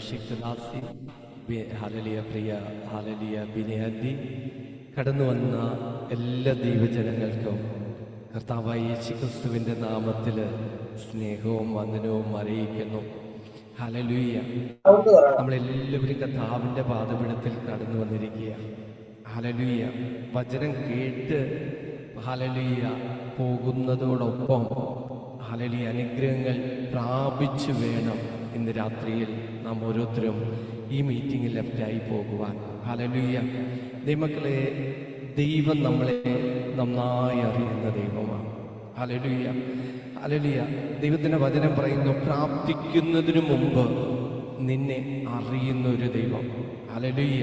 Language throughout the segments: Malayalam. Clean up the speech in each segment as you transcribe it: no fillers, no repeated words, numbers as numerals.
അഭിഷിക്തദാസി, ഹല്ലേലൂയ പ്രിയ ഹല്ലേലൂയ ബിനിയാദി, കടന്നു വന്ന എല്ലാ ദൈവജനങ്ങൾക്കും കർത്താവായ യേശുക്രിസ്തുവിൻ്റെ നാമത്തിൽ സ്നേഹവും വന്ദനവും അറിയിക്കുന്നു. ഹല്ലേലൂയ. നമ്മളെല്ലാവരും കർത്താവിൻ്റെ പാദപീഠത്തിൽ കടന്നു വന്നിരിക്കുക. ഹല്ലേലൂയ. വചനം കേട്ട് ഹല്ലേലൂയ പോകുന്നതോടൊപ്പം ഹല്ലേലൂയ അനുഗ്രഹങ്ങൾ പ്രാപിച്ചു വേണം ഇന്ന് രാത്രിയിൽ നാം ഓരോരുത്തരും ഈ മീറ്റിങ്ങിൽ ലെഫ്റ്റായി പോകുവാൻ. ഹല്ലേലൂയ. ദൈവമക്കളെ, ദൈവം നമ്മളെ നന്നായി അറിയുന്ന ദൈവമാണ്. Hallelujah, hallelujah. ദൈവത്തിൻ്റെ വചനം പറയുന്നു, പ്രാർത്ഥിക്കുന്നതിനു മുമ്പ് നിന്നെ അറിയുന്ന ഒരു ദൈവം. ഹല്ലേലൂയ.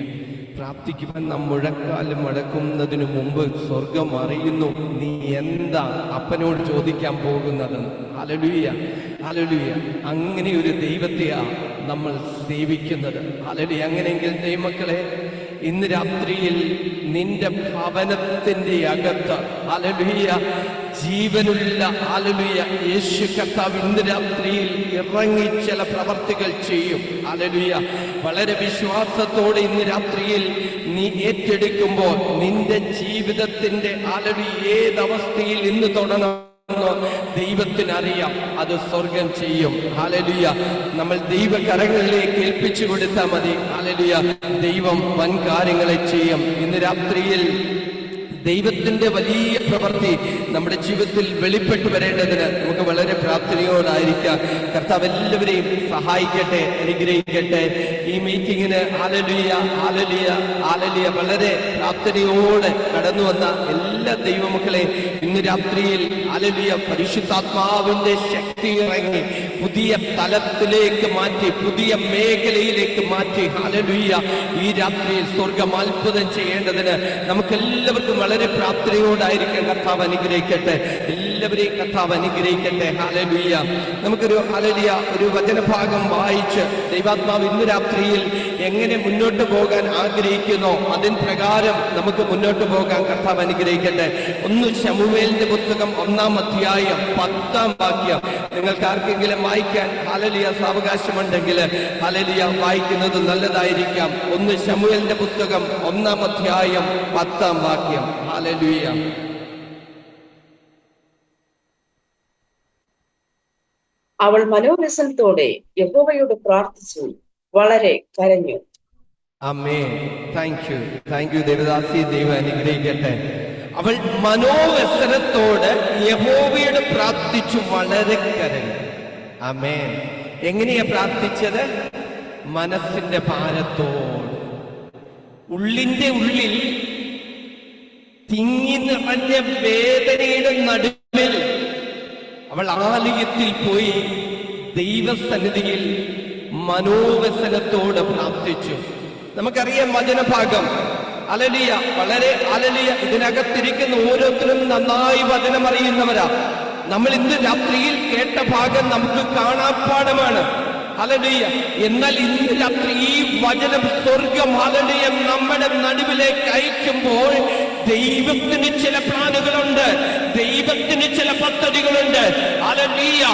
പ്രാർത്ഥിക്കുവാൻ നാം മുഴക്കാല് മടക്കുന്നതിനു മുമ്പ് സ്വർഗം അറിയുന്നു നീ എന്താ അപ്പനോട് ചോദിക്കാൻ പോകുന്നതെന്ന്. Hallelujah, hallelujah. അങ്ങനെ ഒരു ദൈവത്തെയാ നമ്മൾ സേവിക്കുന്നത്. ഹല്ലേലൂയ. അങ്ങനെയെങ്കിൽ ദൈവമക്കളെ, ഇന്ന് രാത്രിയിൽ നിന്റെ ഭവനത്തിന്റെ അകത്ത് ഹല്ലേലൂയ ജീവനുള്ള ഹല്ലേലൂയ യേശു കർത്താവ് ഇന്ന് രാത്രിയിൽ ഇറങ്ങി ചില പ്രവർത്തികൾ ചെയ്യും. ഹല്ലേലൂയ. വളരെ വിശ്വാസത്തോടെ ഇന്ന് രാത്രിയിൽ നീ ഏറ്റെടുക്കുമ്പോൾ നിന്റെ ജീവിതത്തിന്റെ ഹല്ലേലൂയ ഏതവസ്ഥയിൽ ഇന്ന് തുടങ്ങണം ദൈവത്തിനറിയാം, അത് സ്വർഗം ചെയ്യും. ഹല്ലേലൂയ. നമ്മൾ ദൈവകരങ്ങളിലേക്ക് ഏൽപ്പിച്ചു കൊടുത്താൽ മതി. ഹല്ലേലൂയ. ദൈവം വൻ കാര്യങ്ങളെ ചെയ്യും. ഇന്ന് രാത്രിയിൽ ദൈവത്തിന്റെ വലിയ പ്രവൃത്തി നമ്മുടെ ജീവിതത്തിൽ വെളിപ്പെട്ടു വരേണ്ടതിന് നമുക്ക് വളരെ പ്രാർത്ഥനയോടായിരിക്കാം. കർത്താവ് എല്ലാവരെയും സഹായിക്കട്ടെ, അനുഗ്രഹിക്കട്ടെ. ഈ മീറ്റിങ്ങിന് ഹല്ലേലൂയ, ഹല്ലേലൂയ, ഹല്ലേലൂയ വളരെ പ്രാർത്ഥനയോടെ കടന്നു വന്ന എല്ലാ ദൈവമക്കളെ ഇന്ന് രാത്രിയിൽ ഹല്ലേലൂയ പരിശുദ്ധാത്മാവിന്റെ ശക്തി ഇറങ്ങി പുതിയ തലത്തിലേക്ക് മാറ്റി, പുതിയ മേഖലയിലേക്ക് മാറ്റി ഹല്ലേലൂയ ഈ രാത്രിയിൽ സ്വർഗം അത്ഭുതം ചെയ്യേണ്ടതിന് നമുക്കെല്ലാവർക്കും വളരെ പ്രാർത്ഥനയോടായിരിക്കും. കർത്താവ് അനുഗ്രഹിക്കട്ടെ, എല്ലാവരെയും കർത്താവ് അനുഗ്രഹിക്കട്ടെ. ഹല്ലേലൂയ. നമുക്കൊരു ഹല്ലേലൂയ ഒരു വചനഭാഗം വായിച്ച് ദൈവാത്മാവ് ഇന്ന് രാത്രിയിൽ എങ്ങനെ മുന്നോട്ട് പോകാൻ ആഗ്രഹിക്കുന്നോ അതിന് പ്രകാരം നമുക്ക് മുന്നോട്ട് പോകാൻ കർത്താവ് അനുഗ്രഹിക്കട്ടെ. 1 ശമൂവേലിന്റെ പുസ്തകം 1-ാം അധ്യായം 10-ാം വാക്യം നിങ്ങൾക്ക് ആർക്കെങ്കിലും വായിക്കാൻ ഹല്ലേലൂയ സാവകാശമുണ്ടെങ്കിൽ ഹല്ലേലൂയ വായിക്കുന്നത് നല്ലതായിരിക്കാം. 1 ശമൂവേലിന്റെ പുസ്തകം 1-ാം അധ്യായം 10-ാം വാക്യം. ഹല്ലേലൂയ. അവൾ മനോവ്യസനത്തോടെ യഹോവയോട് പ്രാർത്ഥിച്ചു, വളരെ കരഞ്ഞു. ആമേൻ. താങ്ക് യു ദേവദാസി. ദൈവം അനുഗ്രഹിക്കട്ടെ. അവൾ മനോവ്യസനത്തോട് യഹോവയോട് പ്രാർത്ഥിച്ചു, വളരെ കരഞ്ഞു. ആമേൻ. എങ്ങനെയാ പ്രാർത്ഥിച്ചത്? മനസ്സിന്റെ ഭാരത്തോട്, ഉള്ളിന്റെ ഉള്ളിൽ തിങ്ങി നിറഞ്ഞ വേദനയുടെ നടുവിൽ അവൾ ആലയത്തിൽ പോയി ദൈവസന്നിധിയിൽ മനോവ്യസനത്തോടെ പ്രാർത്ഥിച്ചു. നമുക്കറിയാം വചനഭാഗം. ഹല്ലേലൂയ. വളരെ ഹല്ലേലൂയ. ഇതിനകത്തിരിക്കുന്ന ഓരോരുത്തരും നന്നായി വചനം അറിയുന്നവരാ. നമ്മൾ ഇന്ന് രാത്രിയിൽ കേട്ട ഭാഗം നമുക്ക് കാണാപ്പാടമാണ്. ഹല്ലേലൂയ. എന്നാൽ ഇന്ന് രാത്രി ഈ വചനം സ്വർഗം ഹല്ലേലൂയ നമ്മുടെ നടുവിലേക്ക് അയക്കുമ്പോൾ ദൈവത്തിന് ചില പ്ലാനുകളുണ്ട്, ദൈവത്തിന് ചില പദ്ധതികളുണ്ട്. ഹല്ലേലൂയ.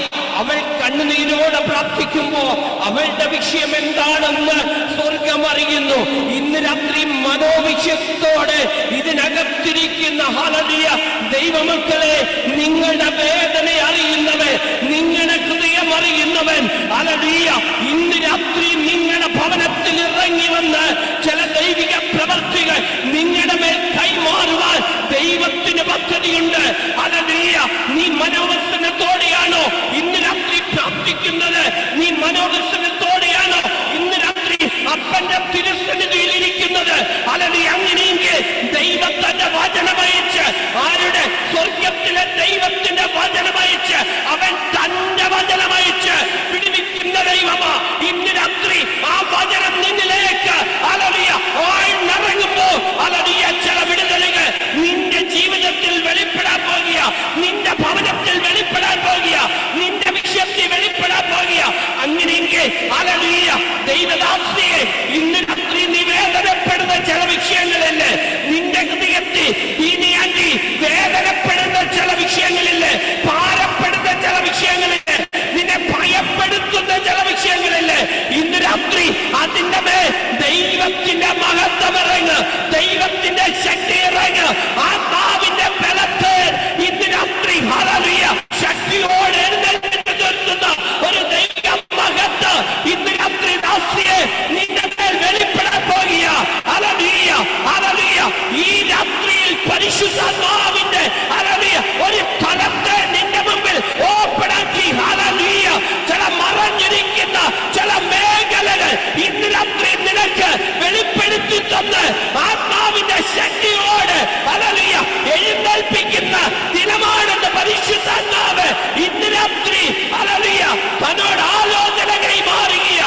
അവൾ കണ്ണുനീരോടെ പ്രാർത്ഥിക്കുമ്പോ അവളുടെ വിഷയം എന്താണെന്ന് സ്വർഗം അറിയുന്നു. ഇന്ന് രാത്രി മനോവിഷയത്തോടെ ഇതിനകത്തിരിക്കുന്ന ഹല്ലേലൂയ ദൈവമക്കളെ, നിങ്ങളുടെ വേദന അറിയുന്നവൻ, നിങ്ങളുടെ ഹൃദയം അറിയുന്നവൻ ഹല്ലേലൂയ ഇന്ന് രാത്രി നിങ്ങളുടെ ഭവനത്തിൽ ഇറങ്ങി വന്ന് ചില ദൈവിക പ്രവർത്തികൾ നിങ്ങളുടെ മേൽ കൈമാറുവാൻ ദൈവത്തിന് പദ്ധതിയുണ്ട്. ഹല്ലേലൂയ. നീ മനോവ്യസനത്തോടെയാണോ ഇന്ന് രാത്രി പ്രാർത്ഥിക്കുന്നത്? നീ മനോവ്യസനത്തോടെയാണോ ഇന്ന് രാത്രി അപ്പന്റെ തിരുസന്നിധിയിൽ ഇരിക്കുന്നത്? ഹല്ലേലൂയ. അങ്ങനെയെങ്കിൽ ദൈവത്തിന്റെ വചനമയച്ച്, ആരുടെ? സ്വർഗത്തിലെ ദൈവത്തിന്റെ വചനമയച്ച്, അവൻ തന്റെ വചനമയച്ച് പിടിവിക്കുന്ന ദൈവമാ. ഇന്ന് രാത്രി ആ വചനം നിന്നിലേക്ക് ഹല്ലേലൂയ ആഴ്ന്നിറങ്ങുമ്പോ ഹല്ലേലൂയ ചില വിടുതലുകൾ നിന്റെ ജീവിതത്തിൽ വെളിപ്പെടാൻ പോകുക, നിന്റെ ഭവനത്തിൽ വെളിപ്പെടാൻ പോകുക, നിന്റെ വിഷയത്തിൽ വെളിപ്പെടാൻ പോകുക. അങ്ങനെയെങ്കിൽ ഹല്ലേലൂയ ദൈവദാസിയെ ഇന്ന് രാത്രി നിവേദനപ്പെടുന്ന ചില വിഷയങ്ങളില്ലേ, നിന്റെ ഹൃദയത്തിൽ ഇനിയാണ്ടി വേദനപ്പെടുന്ന ചില വിഷയങ്ങളില്ലേ, ഭാരപ്പെടുന്ന ചില വിഷയങ്ങളില്ലേ, നിന്നെ ഭയപ്പെടുത്തുന്ന ചില വിഷയങ്ങളില്ലേ, ഇന്ന് രാത്രി ആത്മാവിന്റെ ബലത്തിൽ ഇന്ന് രാത്രി ഹല്ലേലൂയ ശക്തിയോടെ എഴുന്നേറ്റ് നിർത്തുന്ന ഒരു ദൈവിക മഹത്വം ഇന്ന് രാത്രി ദാസിയെ നിന്റെ മേൽ വെളിപ്പെടാൻ പോകുക. Hallelujah hallelujah. ഈ രാത്രിയിൽ പരിശുദ്ധാത്മാവിന്റെ ഹല്ലേലൂയ ഒരു ഫലത്തെ നിന്റെ മുമ്പിൽ ഓപ്പൺ ആക്കി. ഹല്ലേലൂയ. ചില മറഞ്ഞിരിക്കുന്ന ചില മേഖലകൾ ഇന്ന് രാത്രി നിനക്ക് വെളിപ്പെടുത്തി തന്ന് ആത്മാവിന്റെ ശക്തിയോട് ഹല്ലേലൂയ എഴുന്നേൽപ്പിക്കുന്ന ദിനമാണെന്ന് പരിശുദ്ധാത്മാവ് ഇന്ന് രാത്രി ഹല്ലേലൂയ തന്നോട് ആലോചന കൈമാറുക.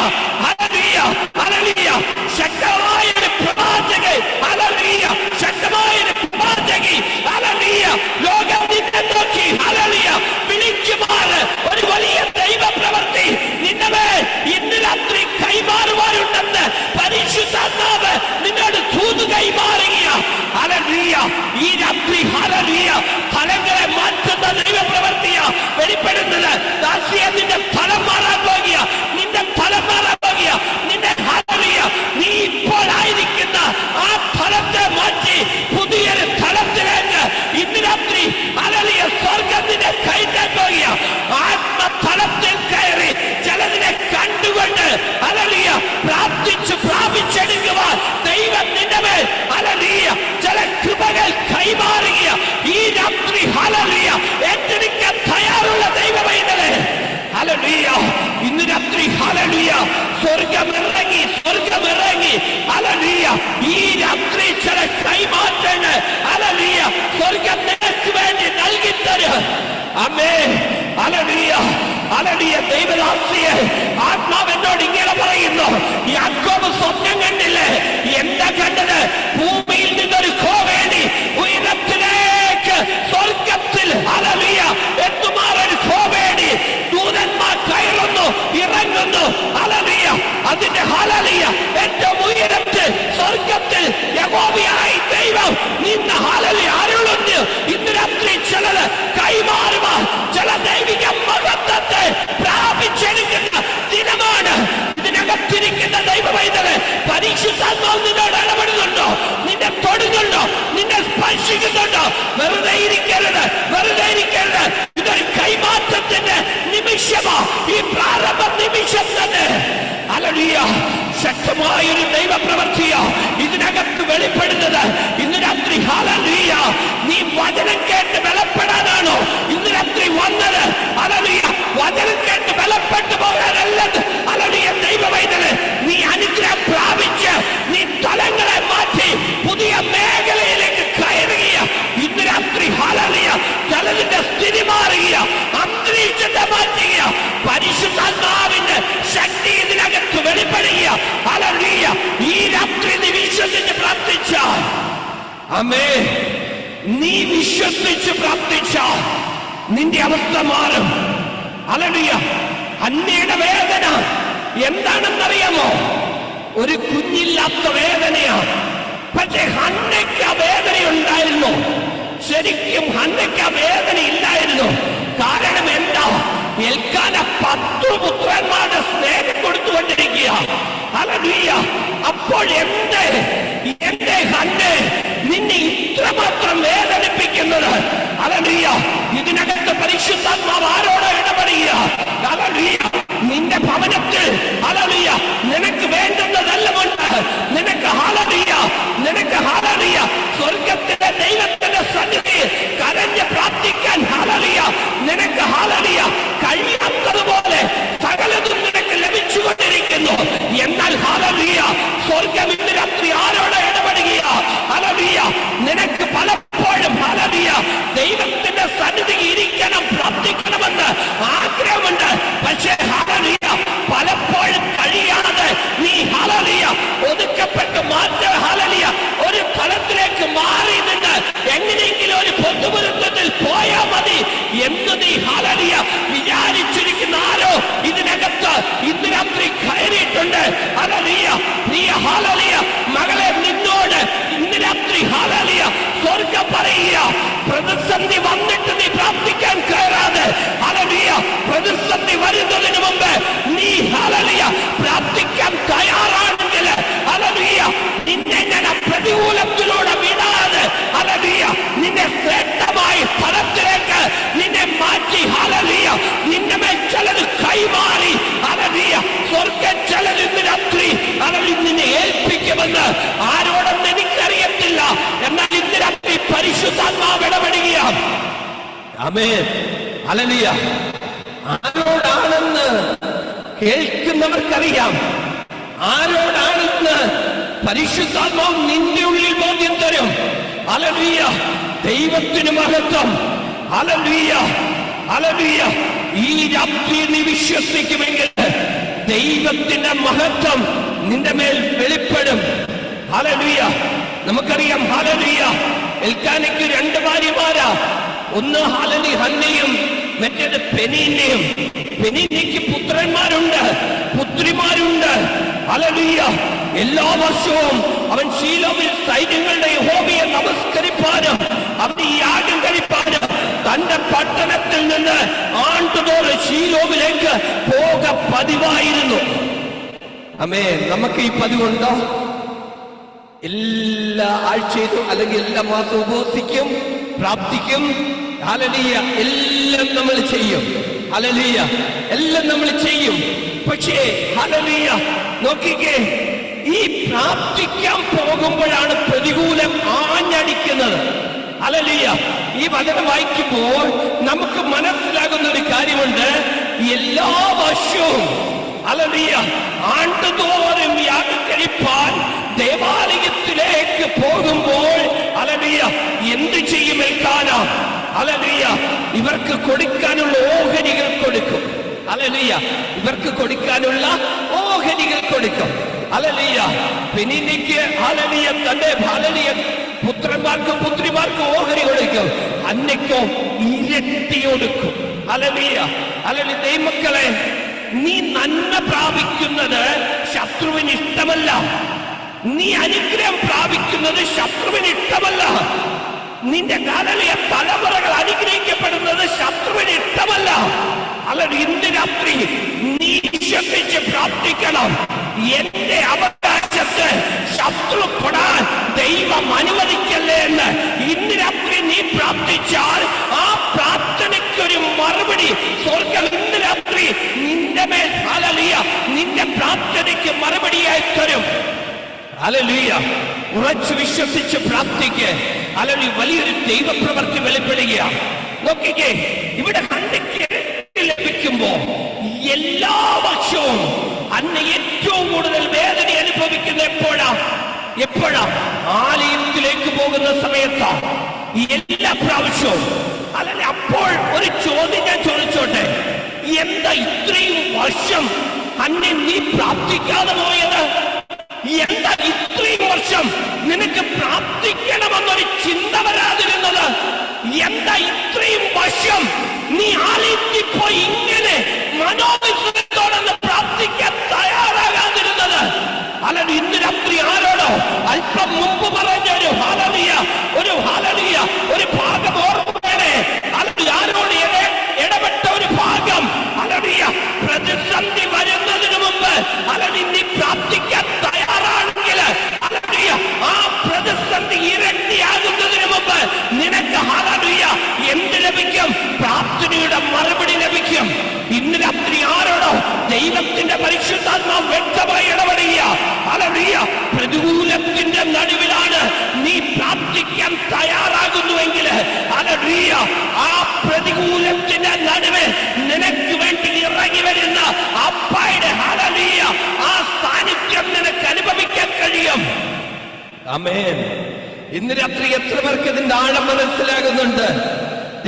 Hallelujah hallelujah. ശക്തമായ ഒരു പ്രവാചകൻ, ഹല്ലേലൂയ ശക്തമായ ഒരു പ്രവാചകി, ഹല്ലേലൂയ ലോകം നിന്നെ നോക്കി ഹല്ലേലൂയ വിളിക്കുമാറ് ഒരു വലിയ ദൈവ പ്രവൃത്തി നിന്റെ മേൽ ഇന്ന് രാത്രി കൈമാറുവാനുണ്ടെന്ന് പരിശുദ്ധാത്മാവ് നിന്നോട് തൂത് കൈമാറുക. ഹല്ലേലൂയ. ഈ രാത്രി ഹല്ലേലൂയ ഫലങ്ങളെ മാറ്റുന്ന ദൈവ പ്രവൃത്തിയാ വെളിപ്പെടുന്നത്. ദാസിയെ നിന്റെ ഫലം മാറാൻ പോകുക, നിന്റെ ഫലം മാറാൻ പോകുക. നിന്റെ ഹല്ലേലൂയ നീ ഇപ്പോൾ ആയിരിക്കുന്ന ആ ഫലത്തെ മാറ്റി പുതിയൊരു ഫലത്തിലേക്ക് ഇന്ന് രാത്രി ഹല്ലേലൂയ സ്വർഗ്ഗത്തിന്റെ കയറ്റാൻ പോകുക. ആത്മഫലത്തിൽ കയറി ചിലതിനെ കണ്ടുകൊണ്ട് ഹല്ലേലൂയ പ്രാപിച്ചെടുക്കുവാൻ ദൈവം നിന്റെ മേൽ ഹല്ലേലൂയ ചില കൃപകൾ കൈമാറുക. ഈ രാത്രി ഹല്ലേലൂയ ഏറ്റെടുക്കാൻ തയ്യാറുള്ള ദൈവമൈതലേ ഹല്ലേലൂയ ഇന്ന് രാത്രി ഹല്ലേലൂയ സ്വർഗ്ഗമിറങ്ങി ഹല്ലേലൂയ ഈ രാത്രി ചില കൈമാറ്റങ്ങൾ ഹല്ലേലൂയ സ്വർഗ്ഗം നിനക്ക് വേണ്ടി നൽകി തരും. ആമേൻ. ഹല്ലേലൂയ ഹല്ലേലൂയ. ദൈവദാസിയെ ആത്മാവ് എന്നോട് ഇങ്ങനെ പറയുന്നു, യാക്കോബ് സ്വപ്നം കണ്ടില്ലേ? എന്താ കണ്ടത്? ഭൂമിയിൽ നിന്നൊരു കോവേലി ഉയരത്തിലേക്ക് സ്വർഗ്ഗത്തിൽ ഹല്ലേലൂയ എത്തുമാറൊരു കോവേലി. ദൂതന്മാർ കയറുന്നു ഇറങ്ങുന്നു. ഹല്ലേലൂയ അതിന്റെ ഹല്ലേലൂയ ഏറ്റവും ഉയരത്തിൽ സ്വർഗ്ഗത്തിൽ യഹോവയായ ദൈവം നിന്ന് ഹല്ലേലൂയ അരുളുന്നു. ഇന്ന് രാത്രി ചിലത് കൈമാറുവാൻ ചില ദൈവിക മഹത്വത്തെ പ്രാപിച്ചെടുക്കുന്ന ദിനമാണ്. ഇതിനകത്തിരിക്കുന്ന ദൈവമൈതലേ പരിശുദ്ധാത്മാവ് നിന്നോട് ഇടപെടുന്നുണ്ടോ? നിന്നെ തൊടുന്നുണ്ടോ? നിന്നെ സ്പർശിക്കുന്നുണ്ടോ? വെറുതെ ഇരിക്കരുത്. ഇതൊരു കൈമാറ്റത്തിന്റെ നിമിഷമാ. ഈ പ്രാരംഭ നിമിഷം തന്നെ ഹല്ലേലൂയ ശക്തമായൊരു ദൈവ പ്രവൃത്തിയാ ഇതിനകത്ത് വെളിപ്പെടുന്നത്. ഇന്ന് രാത്രി ഹല്ലേലൂയ നീ വചനം കേട്ട് ബലപ്പെടാനാണോ ഇന്ന് രാത്രി വന്നത്? ഹല്ലേലൂയ വചനം കേട്ട് ബലപ്പെട്ടു പോകാനല്ലത്. ഹല്ലേലൂയ ദൈവമൈതലേ നീ അനുഗ്രഹം പ്രാപിച്ച് നീ തലങ്ങളെ മാറ്റി പുതിയ മേഖലയിലേക്ക് കയറുക. ഇന്ന് രാത്രി ഹല്ലേലൂയ ജലത്തിന്റെ സ്ഥിതി മാറുക, അന്തരീക്ഷത്തെ മാറ്റുക. പരിശുദ്ധാത്മാവിന്റെ ശക്തി ഇതിനകത്ത് വെളിപ്പെടുക. ഹല്ലേലൂയ ഈ രാത്രി നീ വിശ്വസിച്ച് പ്രാർത്ഥിച്ച ആമേൻ. നീ വിശ്വസിച്ച് പ്രാർത്ഥിച്ച നിന്റെ അവസ്ഥ മാറും. ഹല്ലേലൂയ. അന്യയുടെ വേദന എന്താണെന്നറിയാമോ? ഒരു കുഞ്ഞില്ലാത്ത വേദനയാണ്. പക്ഷേ ഹന്നയ്ക്ക് ആ വേദന ഉണ്ടായിരുന്നു. ശരിക്കും ഹന്നയ്ക്ക് ആ വേദന ഇല്ലായിരുന്നു. കാരണം എന്താ? എൽക്കാന 10 പുത്രന്മാരുടെ സ്നേഹം കൊടുത്തുകൊണ്ടിരിക്കുക. ഹല്ലേലൂയ. അപ്പോൾ എന്റെ ഹന്നേ നിന്നെ ഇത്രമാത്രം വേദനിപ്പിക്കുന്നത്? ഹല്ലേലൂയ. ഇതിനകത്ത് പരിശുദ്ധാത്മാവ് ആരോട് ഇടപെടുക? ഹല്ലേലൂയ. നിന്റെ ഭവനത്തിൽ ഹല്ലേലൂയ നിനക്ക് വേണ്ടുന്നതെല്ലാമുണ്ട്. നിനക്ക് ഹല്ലേലൂയ സ്വർഗ്ഗത്തിലെ ദൈവത്തിന്റെ സന്നിധിയിൽ കരഞ്ഞ് പ്രാർത്ഥിക്കാൻ ഹല്ലേലൂയ നിനക്ക് ഹല്ലേലൂയ കഴിയാത്തതുപോലെ സകലതും നിനക്ക് ലഭിച്ചുകൊണ്ടിരിക്കുന്നു. എന്നാൽ ഹല്ലേലൂയ സ്വർഗ്ഗം ഇന്ന് രാത്രി ആരോട് ഇടപെടുക? ഹല്ലേലൂയ നിനക്ക് പലപ്പോഴും ഹല്ലേലൂയ ദൈവത്തിന്റെ സന്നിധിയിൽ ഇരിക്കണം, പ്രാർത്ഥിക്കണമെന്ന് ആഗ്രഹമുണ്ട്. പക്ഷേ ഹല്ലേലൂയ പലപ്പോഴും കഴിയാതെ നീ ഹല്ലേലൂയ ഒതുക്കപ്പെട്ട് ഹല്ലേലൂയ ഒരു ഫലത്തിലേക്ക് മാറി നിന്ന് എങ്ങനെയെങ്കിലും ഒരു പൊതുമുറ്റത്തിൽ പോയാൽ മതി എന്ന് നീ ഹല്ലേലൂയ വിചാരിച്ചിരിക്കുന്ന ആരോ ഇതിനകത്ത് ഇന്ന് രാത്രി കയറിയിട്ടുണ്ട്. ഹല്ലേലൂയ നീ ഹല്ലേലൂയ മകളെ നിന്നോട് ഇന്ന് രാത്രി ഹല്ലേലൂയ സ്വർഗ്ഗം പറയുക. പ്രതിസന്ധി വന്നിട്ട് നീ പ്രാർത്ഥിക്കാൻ കയറാതെ ഹല്ലേലൂയ പ്രതിസന്ധി വരുന്നതിന് മുമ്പ് നീ ഹല്ലേലൂയ പ്രാർത്ഥിക്കാൻ തയ്യാറാണെങ്കിൽ ഹല്ലേലൂയ നിന്നെ ഞാൻ പ്രതികൂലത്തിലൂടെ വിടാതെ ഹല്ലേലൂയ ചെയ്യുമെന്ന് ആരോടെന്ന് എനിക്കറിയത്തില്ല. എന്നാൽ ഇന്ന് രാത്രി പരിശുദ്ധാത്മാവ് ഇടപെടുകയാണ്. ആമേൻ, ഹല്ലേലൂയ. ആരോടാണെന്ന് കേൾക്കുന്നവർക്കറിയാം, ആരോടാണെന്ന് പരിശുദ്ധാത്മാവ് നിന്റെ ഉള്ളിൽ ബോധ്യം തരും. ഹല്ലേലൂയ, ദൈവത്തിന് മഹത്വം. Hallelujah, hallelujah. ഈ രാത്രി നീ വിശ്വസിക്കുമെങ്കിൽ ദൈവത്തിന്റെ മഹത്വം നിന്റെ മേൽ വെളിപ്പെടും. ഹല്ലേലൂയ. നമുക്കറിയാം, ഹല്ലേലൂയ, എൽക്കാനയ്ക്ക് 2 ഭാര്യമാരാ. ഒന്ന് ഹന്നയും മറ്റേത് പെനീനയും. പെനീനയ്ക്ക് പുത്രന്മാരുണ്ട്, പുത്രിമാരുണ്ട്. ഹല്ലേലൂയ. എല്ലാ വർഷവും അവൻ ശീലോവിൽ സൈന്യങ്ങളുടെ യഹോവയെ നമസ്കരിപ്പാനും അവന് യാഗം കഴിപ്പാനും തന്റെ പട്ടണത്തിൽ നിന്ന് ആണ്ടുതോറും ശീലോവിലേക്ക് പോക പതിവായിരുന്നു. ആമേൻ. നമുക്ക് ഈ പതിവുണ്ടോ? എല്ലാ ആഴ്ചയിലും അല്ലെങ്കിൽ എല്ലാ മാസവും ഉപവസിക്കും, പ്രാർത്ഥിക്കും. ഹല്ലേലൂയ. എല്ലാം നമ്മൾ ചെയ്യും. ഹല്ലേലൂയ, എല്ലാം നമ്മൾ ചെയ്യും. പക്ഷേ ഹല്ലേലൂയ, നോക്കിക്കേ, ഈ പ്രാർത്ഥിക്കാൻ പോകുമ്പോഴാണ് പ്രതികൂലം ആഞ്ഞടിക്കുന്നത്. ഹല്ലേലൂയ. ഈ വചനം വായിക്കുമ്പോൾ നമുക്ക് മനസ്സിലാകുന്ന ഒരു കാര്യമുണ്ട്. എല്ലാ വർഷവും ഹല്ലേലൂയ ആണ്ടുതോറും യാഗം കഴിപ്പാൻ ദേവാലയത്തിലേക്ക് പോകുമ്പോൾ ഹല്ലേലൂയ എന്ത് ചെയ്യും എൽക്കാനാ? ഹല്ലേലൂയ, ഇവർക്ക് കൊടുക്കാനുള്ള ഓഹരികൾ കൊടുക്കും. ഹല്ലേലൂയ, ഇവർക്ക് കൊടുക്കാനുള്ള ഓഹരികൾ കൊടുക്കും. ഹല്ലേലൂയ. പെനീനയ്ക്ക് ഹല്ലേലൂയ തന്റെ ഹല്ലേലൂയ പുത്രന്മാർക്കും പുത്രിമാർക്കും ഓഹരി കൊടുക്കും. അന്നയ്ക്കോ ഇരട്ടി കൊടുക്കും. Hallelujah, hallelujah. ദൈവമക്കളെ, നീ നന്മ പ്രാപിക്കുന്നത് ശത്രുവിന് ഇഷ്ടമല്ല. നീ അനുഗ്രഹം പ്രാപിക്കുന്നത് ശത്രുവിന് ഇഷ്ടമല്ല. നിന്റെ ഹല്ലേലൂയ തലമുറകൾ അനുഗ്രഹിക്കപ്പെടുന്നത് ശത്രുവിന് ഇഷ്ടമല്ല. അല്ലെങ്കിൽ ഇന്ന് രാത്രി നീ വിശ്വസിച്ച് പ്രാർത്ഥിക്കണം. എന്റെ അവകാശത്തെ ശത്രു തൊടാൻ ദൈവം അനുവദിക്കല്ലേ എന്ന് ഇന്ന് രാത്രി നീ പ്രാർത്ഥിച്ചാൽ ആ പ്രാർത്ഥനയ്ക്കൊരു മറുപടി സ്വർഗം ഇന്ന് രാത്രി നിന്റെ മേൽ ഹല്ലേലൂയ നിന്റെ പ്രാർത്ഥനയ്ക്ക് മറുപടിയായി തരും. ഹല്ലേലൂയ. ഉറച്ചു വിശ്വസിച്ച് പ്രാർത്ഥിക്ക്. ഹല്ലേലൂയ. വലിയൊരു ദൈവപ്രവൃത്തി വെളിപ്പെടുകയാണ്. നോക്കിക്കേ, ഇവിടെ ഹന്നയ്ക്ക് ലഭിക്കുമ്പോ എല്ലാ വർഷവും അന്ന് ഏറ്റവും കൂടുതൽ വേദന അനുഭവിക്കുന്ന എപ്പോഴാ ആലയത്തിലേക്ക് പോകുന്ന സമയത്താ. എല്ലാ പ്രാവശ്യവും. അല്ലെങ്കിൽ അപ്പോൾ ഒരു ചോദ്യം ഞാൻ ചോദിച്ചോട്ടെ, എന്താ ഇത്രയും വർഷം അന്നെ നീ പ്രാർത്ഥിക്കാതെ പോയത്? എന്താ ഇത്രയും വർഷം നിനക്ക് പ്രാർത്ഥിക്കണമെന്നൊരു ചിന്ത വരാതിരുന്നത്? എന്താ ഇത്രയും വർഷം നീ ആലയത്തിൽ പോയി ഇങ്ങനെ മനോവിശ്വാസത്തോടെ പ്രാർത്ഥിക്കാൻ തയ്യാറാകാതിരുന്നത്? അല്ലെങ്കിൽ ഇന്ന് രാത്രി ആരോടോ അല്പം മുമ്പ് പറഞ്ഞ ഒരു ഹല്ലേലൂയ ഒരു ഭാഗം ഓർമ്മയാണ്. അല്ലെങ്കിൽ ആരോട് ഇടപെട്ട ഒരു ഭാഗം. ഹല്ലേലൂയ. പ്രതിസന്ധി വരുന്നതിന് മുമ്പ് അല്ലെങ്കിൽ നീ പ്രാർത്ഥിക്കാൻ തയ്യാറാണെങ്കിൽ ഹല്ലേലൂയ ആ പ്രതിസന്ധി ഇരട്ടിയാകുന്നതിന് മുമ്പ് നിനക്ക് ഹല്ലേലൂയ എന്ത് ലഭിക്കും? പ്രാർത്ഥനയുടെ മറുപടി ലഭിക്കും. ഇന്ന് രാത്രി ആരോടോ ദൈവത്തിന്റെ പരിശുദ്ധാത്മാവ് വ്യക്തമായി ഇടപെടുക. ഹല്ലേലൂയ. പ്രതികൂലത്തിന്റെ നടുവിലാണ് നീ പ്രാർത്ഥിക്കാൻ തയ്യാറാകുന്നുവെങ്കിൽ ഹല്ലേലൂയ ആ പ്രതികൂലത്തിന്റെ നടുവിൽ നിനക്ക് വേണ്ടി ഇറങ്ങി വരുന്ന അപ്പായുടെ ഹല്ലേലൂയ ആ സാന്നിധ്യം നിനക്ക് അനുഭവിക്കാൻ കഴിയും. ആമേൻ. ഇന്ന് രാത്രി എത്ര പേർക്ക് ഇതിന്റെ ആഴം മനസ്സിലാകുന്നുണ്ട്?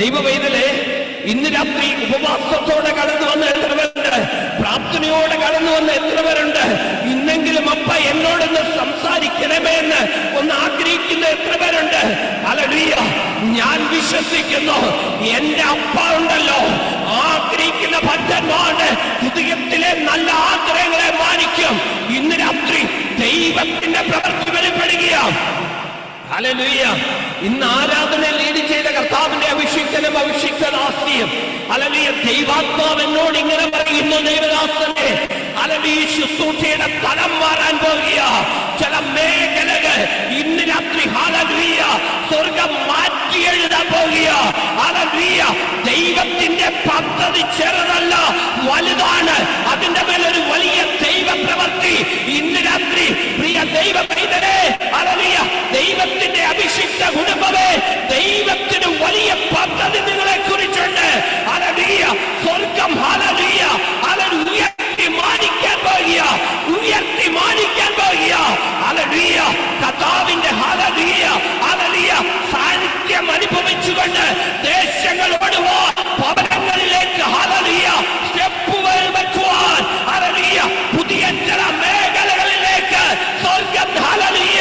ദൈവവേദനെ ഇന്ന് രാത്രി ഉപവാസത്തോടെ കടന്നു വന്ന എത്ര പേരുണ്ട്? പ്രാർത്ഥനയോടെ കടന്നു വന്ന എത്ര പേരുണ്ട്? ഇന്നെങ്കിലും അപ്പ എന്നോടൊന്ന് സംസാരിക്കണമേ എന്ന് ഒന്ന് ആഗ്രഹിക്കുന്ന എത്ര പേരുണ്ട്? ഹല്ലേലൂയ. ഞാൻ വിശ്വസിക്കുന്നു, എന്റെ അപ്പ ഉണ്ടല്ലോ, ആഗ്രഹിക്കുന്ന ഭക്തന്മാരുടെ ഹൃദയത്തിലെ നല്ല ആഗ്രഹങ്ങളെ മാനിക്കും. ഇന്ന് രാത്രി ദൈവത്തിന്റെ പ്രവൃത്തി വെളിപ്പെടുകയാണ്. ഹല്ലേലൂയ. ഇന്ന് ആരാധന ലീഡ് ചെയ്ത കർത്താവിന്റെ അഭിഷിക്തനും അഭിഷിക്തദാസിയും ഹല്ലേലൂയ ദൈവാത്മാവ് എന്നോട് ഇങ്ങനെ പറയുന്നു, ദൈവദാസനെ ഹല്ലേലൂയ ശുശ്രൂഷയുടെ തലം മാറാൻ പോകുക. ചില മേഖലകൾ ഇന്ന് രാത്രി ഹല്ലേലൂയ സ്വർഗം മാറ്റി എഴുതാൻ പോകുക. ഹല്ലേലൂയ. ദൈവത്തിന്റെ പദ്ധതി ചെറുതല്ല, വലുതാണ്. അതിന്റെ മേലൊരു വലിയ ദൈവ പ്രവൃത്തി ഇന്ന് രാത്രി പ്രിയ ദൈവ ദൈവവേദനെ, ഹല്ലേലൂയ, ദൈവത്തിന്റെ അഭിഷിക്ത കുടുംബമേ, ദൈവത്തിന് വലിയ പദ്ധതി നിങ്ങളെ കുറിച്ചുണ്ട്. ഹല്ലേലൂയ, സ്വർഗം ഹല്ലേലൂയ ഉയർത്തി മാനിക്കാൻ പോകുക, ഉയർത്തി മാനിക്കാൻ പോകുക. ഹല്ലേലൂയ, കർത്താവിന്റെ ഹല്ലേലൂയ സാന്നിധ്യം അനുഭവിച്ചുകൊണ്ട് ദേശങ്ങളോട് ഭവനങ്ങളിലേക്ക് ഹല്ലേലൂയ സ്റ്റെപ്പുകൾ വെക്കുവാൻ, ഹല്ലേലൂയ പുതിയ ചില മേഖലകളിലേക്ക് സ്വർഗം ഹല്ലേലൂയ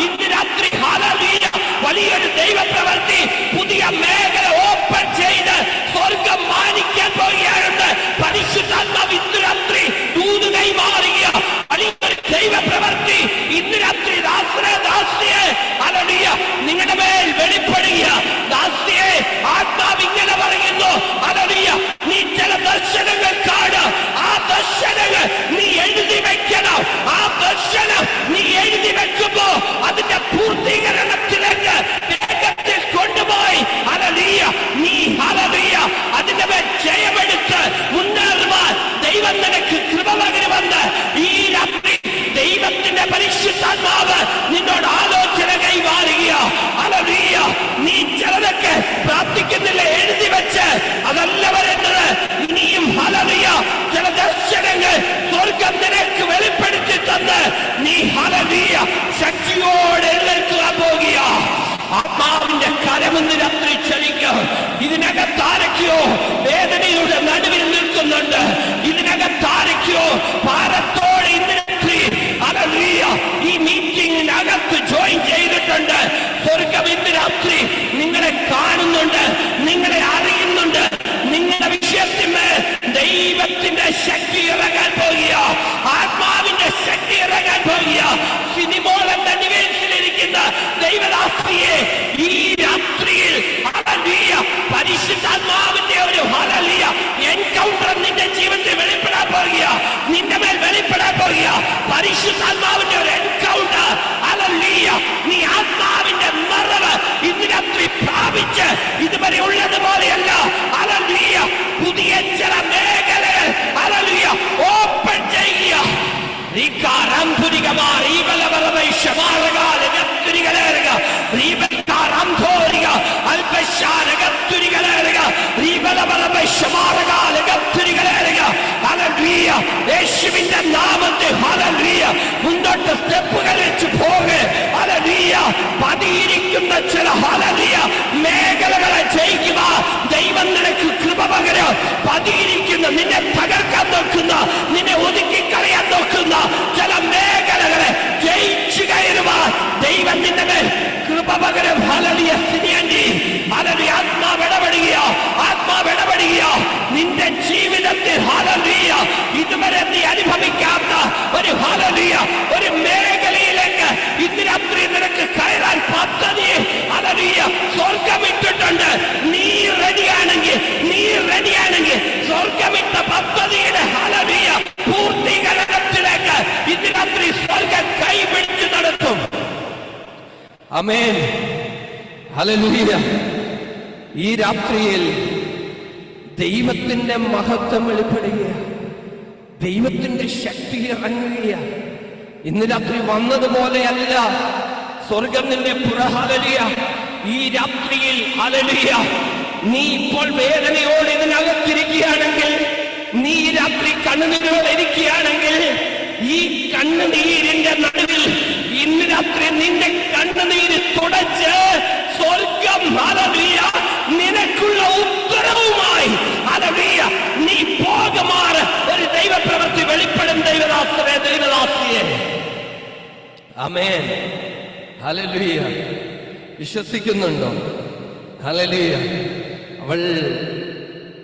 ഇന്ന് രാത്രി ഹല്ലേലൂയ വലിയൊരു ദൈവപ്രവൃത്തി, പുതിയ മേഖല ഓപ്പൺ ചെയ്ത് സ്വർഗം മാനിക്കാൻ പോകുകയാണെന്ന് പരിശുദ്ധാത്മാവ് ഇന്ന് രാത്രി ദൂത് കൈമാറുക. വലിയൊരു ദൈവപ്രവൃത്തി ഇന്ന് രാത്രി ദാസിയെ ഹല്ലേലൂയ നിങ്ങളുടെ മേൽ വെളിപ്പെടുക. ദാസിയെ, ആത്മാവ് ഇങ്ങനെ പറയുന്നു, ഹല്ലേലൂയ നീ ചില ദർശനങ്ങൾ കാണുക, ആ ദർശനങ്ങൾ നീ എഴുതി വെക്കണം. ആ ദർശനം നീ എഴുതി വെക്കുമ്പോ അതിന്റെ പൂർത്തീകരണത്തിലേക്ക് വേഗത്തിൽ കൊണ്ടുപോയി ഹല്ലേലൂയ നീ ഹല്ലേലൂയ അതിന്റെ മേൽ ജയമെടുത്ത് മുന്നേറുവാൻ ദൈവം നിനക്ക് കൃപ പകരുമെന്ന് ഈ രാത്രി ദൈവത്തിന്റെ പരിശുദ്ധാത്മാവ് നിന്നോട് ആലോചന കൈമാറുക. ഹല്ലേലൂയ, നീ ചിലതൊക്കെ പ്രാർത്ഥിക്കുന്നില്ല, എഴുതി വെച്ച് അതല്ല വരുന്നത്. ഇനിയും ഹല്ലേലൂയ ചില ദർശനങ്ങൾ സ്വർഗം നിനക്ക് വെളിപ്പെടുത്തി തന്ന് നീ ഹല്ലേലൂയ ശക്തിയോടെ എഴുന്നേൽക്കാൻ പോകുക. ആത്മാവിന്റെ കരമെന്ന് രാത്രി ചലിക്കുക. ഇതിനകത്താരയ്ക്കോ വേദനയുടെ നടുവിൽ നിൽക്കുന്നുണ്ട്, ഇതിനകത്താരയ്ക്കോ ഭാരത്തോടെ ഇന്ന് രാത്രി ഹല്ലേലൂയ ഈ മീറ്റിംഗിനകത്ത് ജോയിൻ ചെയ്തിട്ടുണ്ട്. സ്വർഗം ഇന്ന് രാത്രി നിങ്ങളെ കാണുന്നുണ്ട്, നിങ്ങളെ അറിയുന്നുണ്ട്. നിങ്ങളുടെ വിഷയത്തിന്മേൽ ദൈവത്തിന്റെ ശക്തി ഇറങ്ങാൻ പോകുക, ആത്മാവിന്റെ ശക്തി ഇറങ്ങാൻ പോകുക. സിനിമോൾ എന്ന നിവേശിലിരിക്കുന്ന ദൈവദാസിയെ ഈ രാത്രിയിൽ ഹല്ലേലൂയ പരിശുദ്ധാത്മാവിന്റെ ഒരു ഹല്ലേലൂയ എൻകൗണ്ടർ നിന്റെ ജീവിതത്തിൽ വെളിപ്പെടാൻ പോകുക, നിന്റെ മേൽ വെളിപ്പെടാൻ പോകുക. പരിശുദ്ധാത്മാവിന്റെ ഒരു എൻകൗണ്ടർ ഹല്ലേലൂയ. നീ ആത്മാവിന്റെ നിറവ് ഇന്ന് രാത്രി പ്രാപിച്ച് ഇതുവരെ ഉള്ളതുപോലെയല്ല ഹല്ലേലൂയ പുതിയ ചില മേഖലകൾ ഹല്ലേലൂയ ഓപ്പൺ ചെയ്യുക. യേശുവിന്റെ നാമത്തിൽ ഹല്ലേലൂയ മുന്നോട്ട് സ്റ്റെപ്പുകൾ വെച്ച് പോകെ ഹല്ലേലൂയ പതിയിരിക്കുന്ന ചില ഹല്ലേലൂയ മേഖലകളെ ജയിക്കുക. ദൈവം നിനക്ക് കൃപ പകരം പതിയിരിക്കുന്ന, നിന്നെ തകർക്കാൻ നോക്കുന്ന, നിന്നെ ഒതുക്കി കളയാൻ നോക്കുന്ന ചില മേഖലകളെ ജയിച്ചു കയറുവാൻ ദൈവം നിന്റെ മേൽ കൃപ പകരം ഹല്ലേലൂയ സ്ഥിതിയാണ്ടി ഹല്ലേലൂയ ആത്മാവിടപെടുക. നിന്റെ ജീവിതത്തിൽ ഹല്ലേലൂയ ഇതുവരെ നീ അനുഭവിക്കാത്ത ഒരു ഹല്ലേലൂയ ഒരു മേഖലയിലേക്ക് ഇന്ന് രാത്രി നിനക്ക് കയറാൻ പദ്ധതി ഹല്ലേലൂയ സ്വർഗമിട്ടിട്ടുണ്ട്. നീ റെഡിയാണെങ്കിൽ സ്വർഗമിട്ട പദ്ധതിയുടെ ഹല്ലേലൂയ പൂർത്തീകരണത്തിലേക്ക് ഇന്ന് രാത്രി സ്വർഗം കൈപിടിച്ച് നടത്തും. ആമേൻ, ഹല്ലേലൂയ. ഈ രാത്രിയിൽ ദൈവത്തിന്റെ മഹത്വം വെളിപ്പെടുക, ദൈവത്തിന്റെ ശക്തി ഇറങ്ങുക. ഇന്ന് രാത്രി വന്നതുപോലെയല്ല സ്വർഗം നിന്നെ ഹല്ലേലൂയ. ഈ രാത്രിയിൽ ഹല്ലേലൂയ നീ ഇപ്പോൾ വേദനയോട് ഇതിനകത്തിരിക്കുകയാണെങ്കിൽ, നീ രാത്രി കണ്ണുനീരോടെ ഇരിക്കുകയാണെങ്കിൽ, ഈ കണ്ണുനീരിന്റെ നടുവിൽ ഇന്ന് രാത്രി നിന്റെ കണ്ണുനീര് തുടച്ച് സ്വർഗം ഹല്ലേലൂയ നിനക്കുള്ള ഉത്തരവുമായി ഹല്ലേലൂയ നീ പോകുമാറ് ഒരു ദൈവപ്രവൃത്തി വെളിപ്പെടും. ദൈവദാസിയെ ആമേൻ, ഹല്ലേലൂയ. വിശ്വസിക്കുന്നുണ്ടോ? ഹല്ലേലൂയ. അവൾ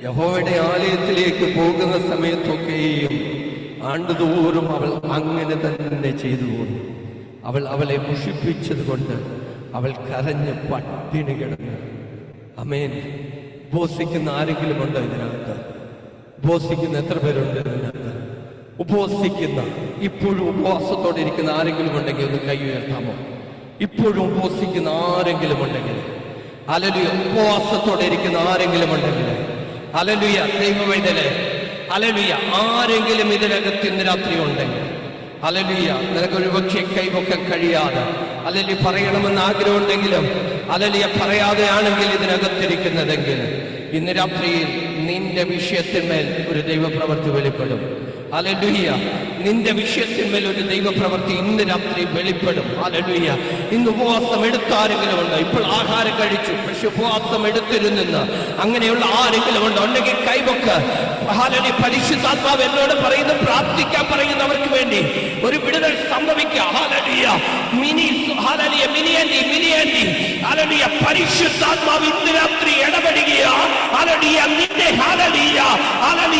യഹോവയുടെ ആലയത്തിലേക്ക് പോകുന്ന സമയത്തൊക്കെയും ആണ്ടുതോറും അവൾ അങ്ങനെ തന്നെ ചെയ്തു പോന്നു. അവളെ മുഷിപ്പിച്ചത് കൊണ്ട് അവൾ കരഞ്ഞ് പട്ടിണി കിടന്നു. ആമേൻ. ഉപവസിക്കുന്ന ആരെങ്കിലും ഉണ്ടോ ഇതിനകത്ത്? ഉപവസിക്കുന്ന എത്ര പേരുണ്ട് ഇതിനകത്ത്? ഉപവസിക്കുന്ന, ഇപ്പോഴും ഉപവാസത്തോടെ ഇരിക്കുന്ന ആരെങ്കിലും ഉണ്ടെങ്കിൽ ഒന്ന് കൈ ഉയർത്താമോ? ഇപ്പോഴും ഉപവസിക്കുന്ന ആരെങ്കിലും ഉണ്ടെങ്കിൽ, ഹല്ലേലൂയ, ഉപവാസത്തോടെ ഇരിക്കുന്ന ആരെങ്കിലും ഉണ്ടെങ്കിൽ, ഹല്ലേലൂയ, ദൈവവേദന, ഹല്ലേലൂയ, ആരെങ്കിലും ഇതിനകത്ത് ഇന്ന് രാത്രി ഉണ്ടെങ്കിൽ, ഹല്ലേലൂയ. നിനക്കൊരു പക്ഷേ കൈവക്കാൻ കഴിയാതെ ഹല്ലേലൂയ പറയണമെന്ന് ആഗ്രഹമുണ്ടെങ്കിലും ഹല്ലേലൂയ പറയാതെയാണെങ്കിൽ ഇതിനകത്തിരിക്കുന്നതെങ്കിൽ ഇന്ന് രാത്രിയിൽ നിന്റെ വിഷയത്തിന്മേൽ ഒരു ദൈവപ്രവൃത്തി വെളിപ്പെടും. ഹല്ലേലൂയ. നിന്റെ വിഷയത്തിന്മേൽ ഒരു ദൈവപ്രവൃത്തി ഇന്ന് രാത്രി വെളിപ്പെടും. ഹല്ലേലൂയ. ഇന്ന് ഉപവാസം എടുത്ത ആരെങ്കിലും ഉണ്ടോ? ഇപ്പോൾ ആഹാരം കഴിച്ചു പക്ഷെ ഉപവാസം എടുത്തിരുന്നെന്ന് അങ്ങനെയുള്ള ആരെങ്കിലും ഉണ്ടോ? ഉണ്ടെങ്കിൽ കൈവക്ക്. ഹല്ലേലൂയ. പരിശുദ്ധാത്മാവ് എന്നോട് പറയുന്നു, പ്രാർത്ഥിക്കാൻ പറയുന്നവർക്ക് വേണ്ടി ഒരു വിടുതൽ സംഭവിക്കാം. ഹല്ലേലൂയ. ഹല്ലേലൂയ. ഹല്ലേലൂയ. പരിശുദ്ധാത്മാവ് ഇന്ന് രാത്രി ഇടപെടുകയാ. ഹല്ലേലൂയ. നിന്റെ ഹല്ലേലൂയ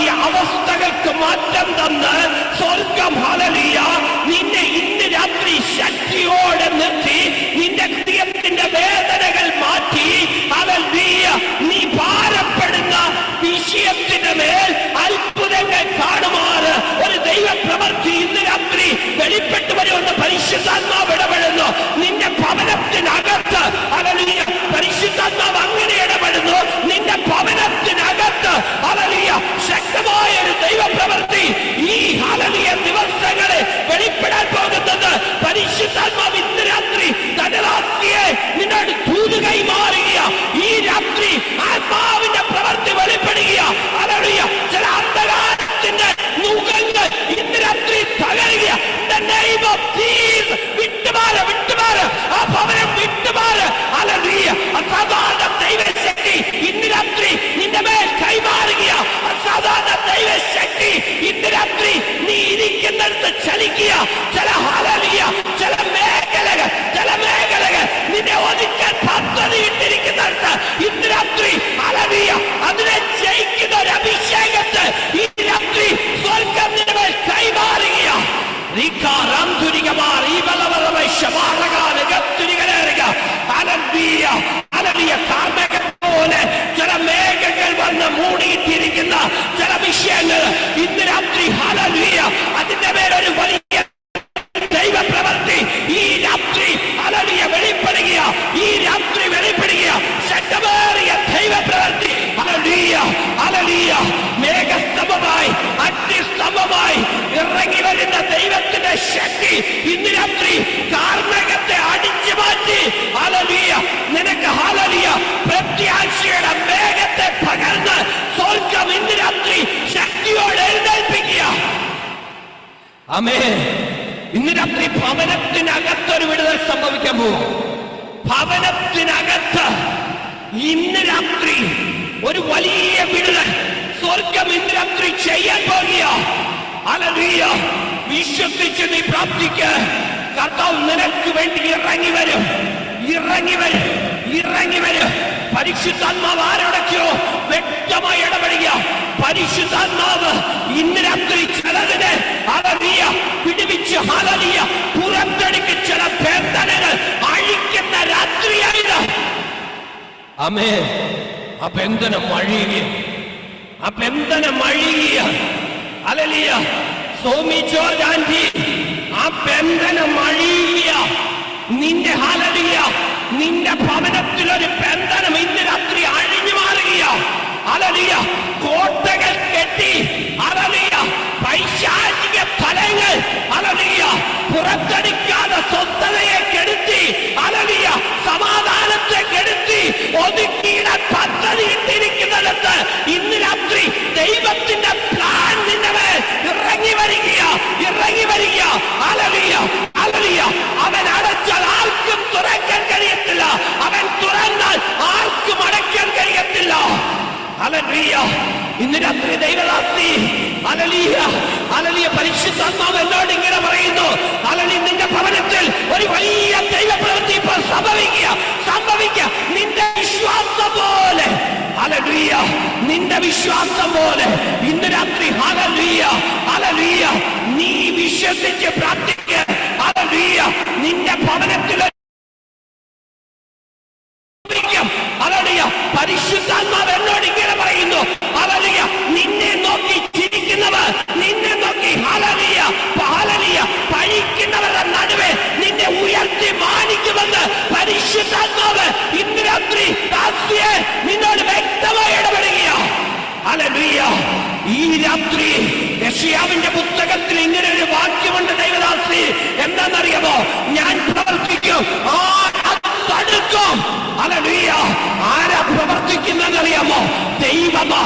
അവസ്ഥകൾക്ക് മാറ്റം തന്ന് സ്വർഗം ഹല്ലേലൂയ നിന്നെ ഇന്ന് രാത്രി ശക്തിയോടെ നിർത്തി നിന്റെ ഹൃദയത്തിന്റെ വേദനകൾ മാറ്റി ഹല്ലേലൂയ നീ ഭാരപ്പെടുന്ന വിഷയത്തിന്റെ മേൽ അത്ഭുതങ്ങൾ കാണുമാറ് ഒരു ദൈവപ്രവൃത്തി ഇന്ന് രാത്രി വെളിപ്പെട്ടു വരുമെന്ന് പരിശുദ്ധാത്മാവ് ഇടപെടുന്നു. നിന്റെ ഭവനത്തിനകത്ത് ഹല്ലേലൂയ പരിശുദ്ധാത്മാവ് അങ്ങനെ ഇടപെടുന്നു. നിന്റെ ഭവനത്തിനകത്ത് ഹല്ലേലൂയ ശക്തമായ ഒരു ദൈവപ്രവൃത്തി ഈ ഹല്ലേലൂയ ദിവസങ്ങളെ വെളിപ്പെടാൻ പോകുന്നത് പരിശുദ്ധാത്മാവ് ഇന്ന് രാത്രി ധനരാത്രിയെ നിന്നോട് ദൂത് കൈമാറുക. ഈ രാത്രി ആത്മാവിന്റെ പ്രവൃത്തി വെളിപ്പെടുക. ഹല്ലേലൂയ. ചില അന്ധകാരത്തിന്റെ നുകങ്ങൾ ഇന്ന് രാത്രി തകരുക. വിട്ടുമാറ് ആ ഭവനം വിട്ടുമാറ്. ഹല്ലേലൂയ. അസാധാരണ ദൈവശക്തി ഇന്ന് രാത്രി നിന്റെ മേൽ കൈമാറുക. അസാധാരണ ദൈവശക്തി ഇന്ന് രാത്രി നീ ഇരിക്കുന്നിടത്ത് ചലിക്കുക. ചില ഹല്ലേലൂയ ചില മേഖലകൾ നിന്നെ ഒതുക്കാൻ പദ്ധതി ഇട്ടിരിക്കുന്നിടത്ത് ഇന്ന് രാത്രി ഹല്ലേലൂയ അതിനെ ജയിക്കുന്ന ഒരു അഭിഷേകത്തെ ഈ രാത്രി സ്വർഗ്ഗം നിന്റെ മേൽ കൈമാറുക. പോലെ ചില മേഘങ്ങൾ വന്ന് മൂടിയിട്ടിരിക്കുന്ന ചില വിഷയങ്ങൾ ഇന്ന് രാത്രി ഹല്ലേലൂയ അതിന്റെ മേലൊരു വലിയ ദൈവപ്രവൃത്തി ഈ രാത്രി ഹല്ലേലൂയ വെളിപ്പെടുക. ഈ രാത്രി വെളിപ്പെടുക. ശക്തമേറിയ ദൈവപ്രവൃത്തി ഹല്ലേലൂയ. ഹല്ലേലൂയ. മേഘസ്തംഭമായി അഗ്നിസ്തംഭമായി ഇറങ്ങി വരുന്ന ദൈവത്തിന്റെ ശക്തി ഇന്ന് രാത്രി കാർമേഘത്തെ അടിച്ചു മാറ്റി ഹല്ലേലൂയ നിനക്ക് ഹല്ലേലൂയ പ്രത്യാശയുടെ മേഘത്തെ പകർന്ന് സ്വർഗ്ഗം ഇന്ന് രാത്രി ശക്തിയോടെ എഴുന്നേൽപ്പിക്കുക. ആമേൻ. ഇന്ന് രാത്രി ഭവനത്തിനകത്തൊരു വിടുതൽ സംഭവിക്കാൻ പോകും. ഭവനത്തിനകത്ത് ഇന്ന് രാത്രി ഒരു വലിയ വിടുതൽ സ്വർഗം ഇന്ന് രാത്രി ചെയ്യാൻ പോകുക. ഹല്ലേലൂയ. വിശ്വസിച്ച് നീ പ്രാർത്ഥിക്ക. കർത്താവ് നിനക്ക് വേണ്ടി ഇറങ്ങി വരും. പരിശുദ്ധാത്മാവ് ആരോടൊക്കെയോ വ്യക്തമായി ഇടപെടുക. പരിശുദ്ധാത്മാവ് ഇന്ന് രാത്രി ചിലതിനെ ഹല്ലേലൂയ പിടിപ്പിച്ച് ഹല്ലേലൂയ പുറത്തെടുക്ക് ചില ബന്ധനങ്ങൾ അഴിക്കുന്ന രാത്രിയായത്. ആമേൻ. ആ ബന്ധനം അഴിയുക. ഹല്ലേലൂയ. സോമി ജോർജ് ആന്റി ആ ബന്ധനം അഴിയുക. നിന്റെ ഹല്ലേലൂയ നിന്റെ ഭവനത്തിൽ ഒരു ബന്ധനം ഇന്ന് രാത്രി അഴിഞ്ഞു മാറുക. ഹല്ലേലൂയ. കോട്ടകൾ കെട്ടി ഹല്ലേലൂയ പൈശാചിക ഫലങ്ങൾ ഹല്ലേലൂയ പുറത്തെടുക്കാതെ സ്വസ്ഥതയെ കെടുത്തി ഹല്ലേലൂയ സമാധാനത്തെ കെടുത്തി ഒതുക്കിയിടാൻ പദ്ധതി ഇട്ടിരിക്കുന്നിടത്ത് ഇന്ന് രാത്രി ദൈവത്തിന്റെ പ്ലാൻ നിന്റെ മേൽ ഇറങ്ങി വരിക. ഹല്ലേലൂയ. ഹല്ലേലൂയ. അവൻ അടച്ചാൽ ആർക്കും തുറക്കാൻ കഴിയത്തില്ല. അവൻ തുറന്നാൽ ആർക്കും അടയ്ക്കാൻ കഴിയത്തില്ല. ഹല്ലേലൂയ. ഇന്ന് രാത്രി ദൈവദാസി ഹല്ലേലൂയ ഹല്ലേലൂയ പരിശുദ്ധാത്മാവ് എന്നോട് ഇങ്ങനെ പറയുന്നു. ഹല്ലേലൂയ നിന്റെ ഭവനത്തിൽ ഒരു വലിയ ദൈവപ്രവൃത്തി ഇപ്പോൾ സംഭവിക്കുക. നിന്റെ വിശ്വാസം പോലെ ഹല്ലേലൂയ നിന്റെ വിശ്വാസം പോലെ ഇന്ന് രാത്രി ഹല്ലേലൂയ ഹല്ലേലൂയ നീ വിശ്വസിച്ച് പ്രാർത്ഥിക്കുക. ഹല്ലേലൂയ നിന്റെ ഭവനത്തിൽ ഹല്ലേലൂയ പരിശുദ്ധാത്മാവ് എന്നോട് ഇങ്ങനെ പറയുന്നു. ഹല്ലേലൂയ നിന്നെ നോക്കി ചിരിക്കുന്നവർ നിന്നെ നോക്കി ഹല്ലേലൂയ പഴിക്കുന്നവരുടെ നടുവെ നിന്നെ ഉയർത്തി മാനിക്കുമെന്ന് പരിശുദ്ധാത്മാവ് ഇന്ന് രാത്രി നിന്നോട് വ്യക്തമായി ഇടപെടുക. ഹല്ലേലൂയ. ഈ രാത്രി യെശയ്യാവിന്റെ പുസ്തകം തിരുവചനത്തിൽ ഇങ്ങനെ ഒരു വാക്യമുണ്ട് ദൈവദാസി, എന്താണെന്നറിയാമോ? ഞാൻ പ്രവർത്തിക്കും, ആരാ തടുക്കും? ഹല്ലേലൂയ. ആരാ പ്രവർത്തിക്കുന്നതെന്നറിയാമോ? ദൈവമാ.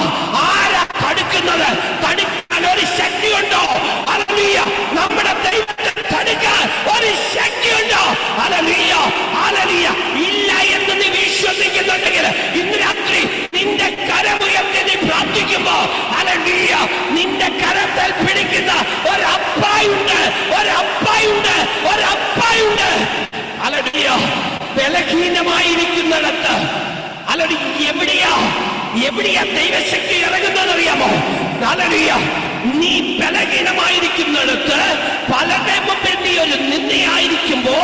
ആരാ തടുക്കുന്നത്? തടുക്കാൻ ഒരു ശക്തിയുണ്ടോ? ഹല്ലേലൂയ. നമ്മുടെ ദൈവത്തെ തടുക്കാൻ ഒരു ശക്തിയുണ്ടോ? Hallelujah, hallelujah. ഇല്ല എന്ന് നീ വിശ്വസിക്കുന്നുണ്ടെങ്കിൽ ഇന്ന് രാത്രി നിന്റെ കരമുയർത്തി നീ പ്രാർത്ഥിക്കുമ്പോ, ഹല്ലേലൂയ, നിന്റെ കരത്തിൽ പിടിക്കുന്ന ഒരപ്പായുണ്ട്, ഒരപ്പായുണ്ട്, ഒരപ്പായുണ്ട്. ഹല്ലേലൂയ. ബലഹീനമായിരിക്കുന്നിടത്ത്, ഹല്ലേലൂയ, എവിടെയാ ദൈവശക്തി ഇറങ്ങുന്നതെന്നറിയാമോ? ഹല്ലേലൂയ. നീ ബലഹീനമായിരിക്കുന്നിടത്ത്, പലരുടെ മുമ്പിൽ നീ ഒരു നിന്ദയായിരിക്കുമ്പോ,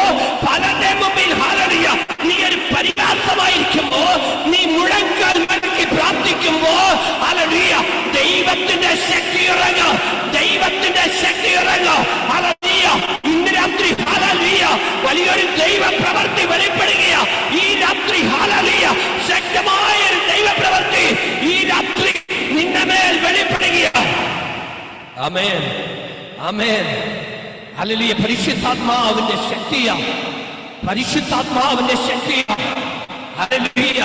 പലരുടെ മുമ്പിൽ ഹല്ലേലൂയ നീ ഒരു പരിഹാസമായിരിക്കുമ്പോ, നീ മുഴങ്കാൽ മടക്കി പ്രാർത്ഥിക്കുമ്പോ, ഹല്ലേലൂയ, ദൈവത്തിന്റെ ശക്തി ഇറങ്ങും, ദൈവത്തിന്റെ ശക്തി ഇറങ്ങും. ഹല്ലേലൂയ. ഇന്ന് രാത്രി ഹല്ലേലൂയ വലിയൊരു ദൈവ പ്രവൃത്തി വെളിപ്പെടുകയാ ഈ രാത്രി. ഹല്ലേലൂയ. ശക്തമായ ഒരു ദൈവ പ്രവൃത്തി ഈ രാത്രി നിന്റെ മേൽ വെളിപ്പെടുകയാ. ആമേൻ, ആമേൻ. ഹല്ലേലൂയ. പരിശുദ്ധാത്മാവിന്റെ ശക്തിയാ, പരിശുദ്ധാത്മാവിന്റെ ശക്തിയാ. ഹല്ലേലൂയ.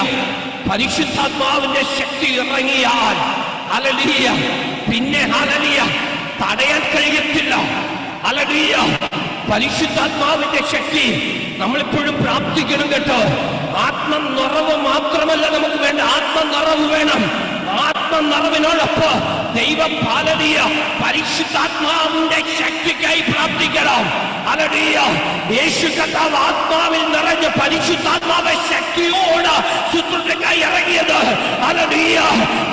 പരിശുദ്ധാത്മാവിന്റെ ശക്തി ഇറങ്ങിയാൽ, ഹല്ലേലൂയ, പിന്നെ ഹല്ലേലൂയ തടയാൻ കഴിയത്തില്ല. ഹല്ലേലൂയ. പരിശുദ്ധാത്മാവിന്റെ ശക്തി നമ്മളിപ്പോഴും പ്രാർത്ഥിക്കണം കേട്ടോ. ആത്മനിറവ് മാത്രമല്ല നമുക്ക് വേണ്ട, ആത്മനിറവ് വേണം. ആത്മനിറവിനോടൊപ്പം ദൈവം ഹല്ലേലൂയ പരിശുദ്ധാത്മാവിന്റെ ശക്തിക്കായി പ്രാർത്ഥിക്കണം. ഹല്ലേലൂയ. യേശു കർത്താവ് ആത്മാവിൽ നിറഞ്ഞ പരിശുദ്ധാത്മാവെ ശക്തിയോട് ശുശ്രൂഷയ്ക്കായി ഇറങ്ങിയത്. ഹല്ലേലൂയ.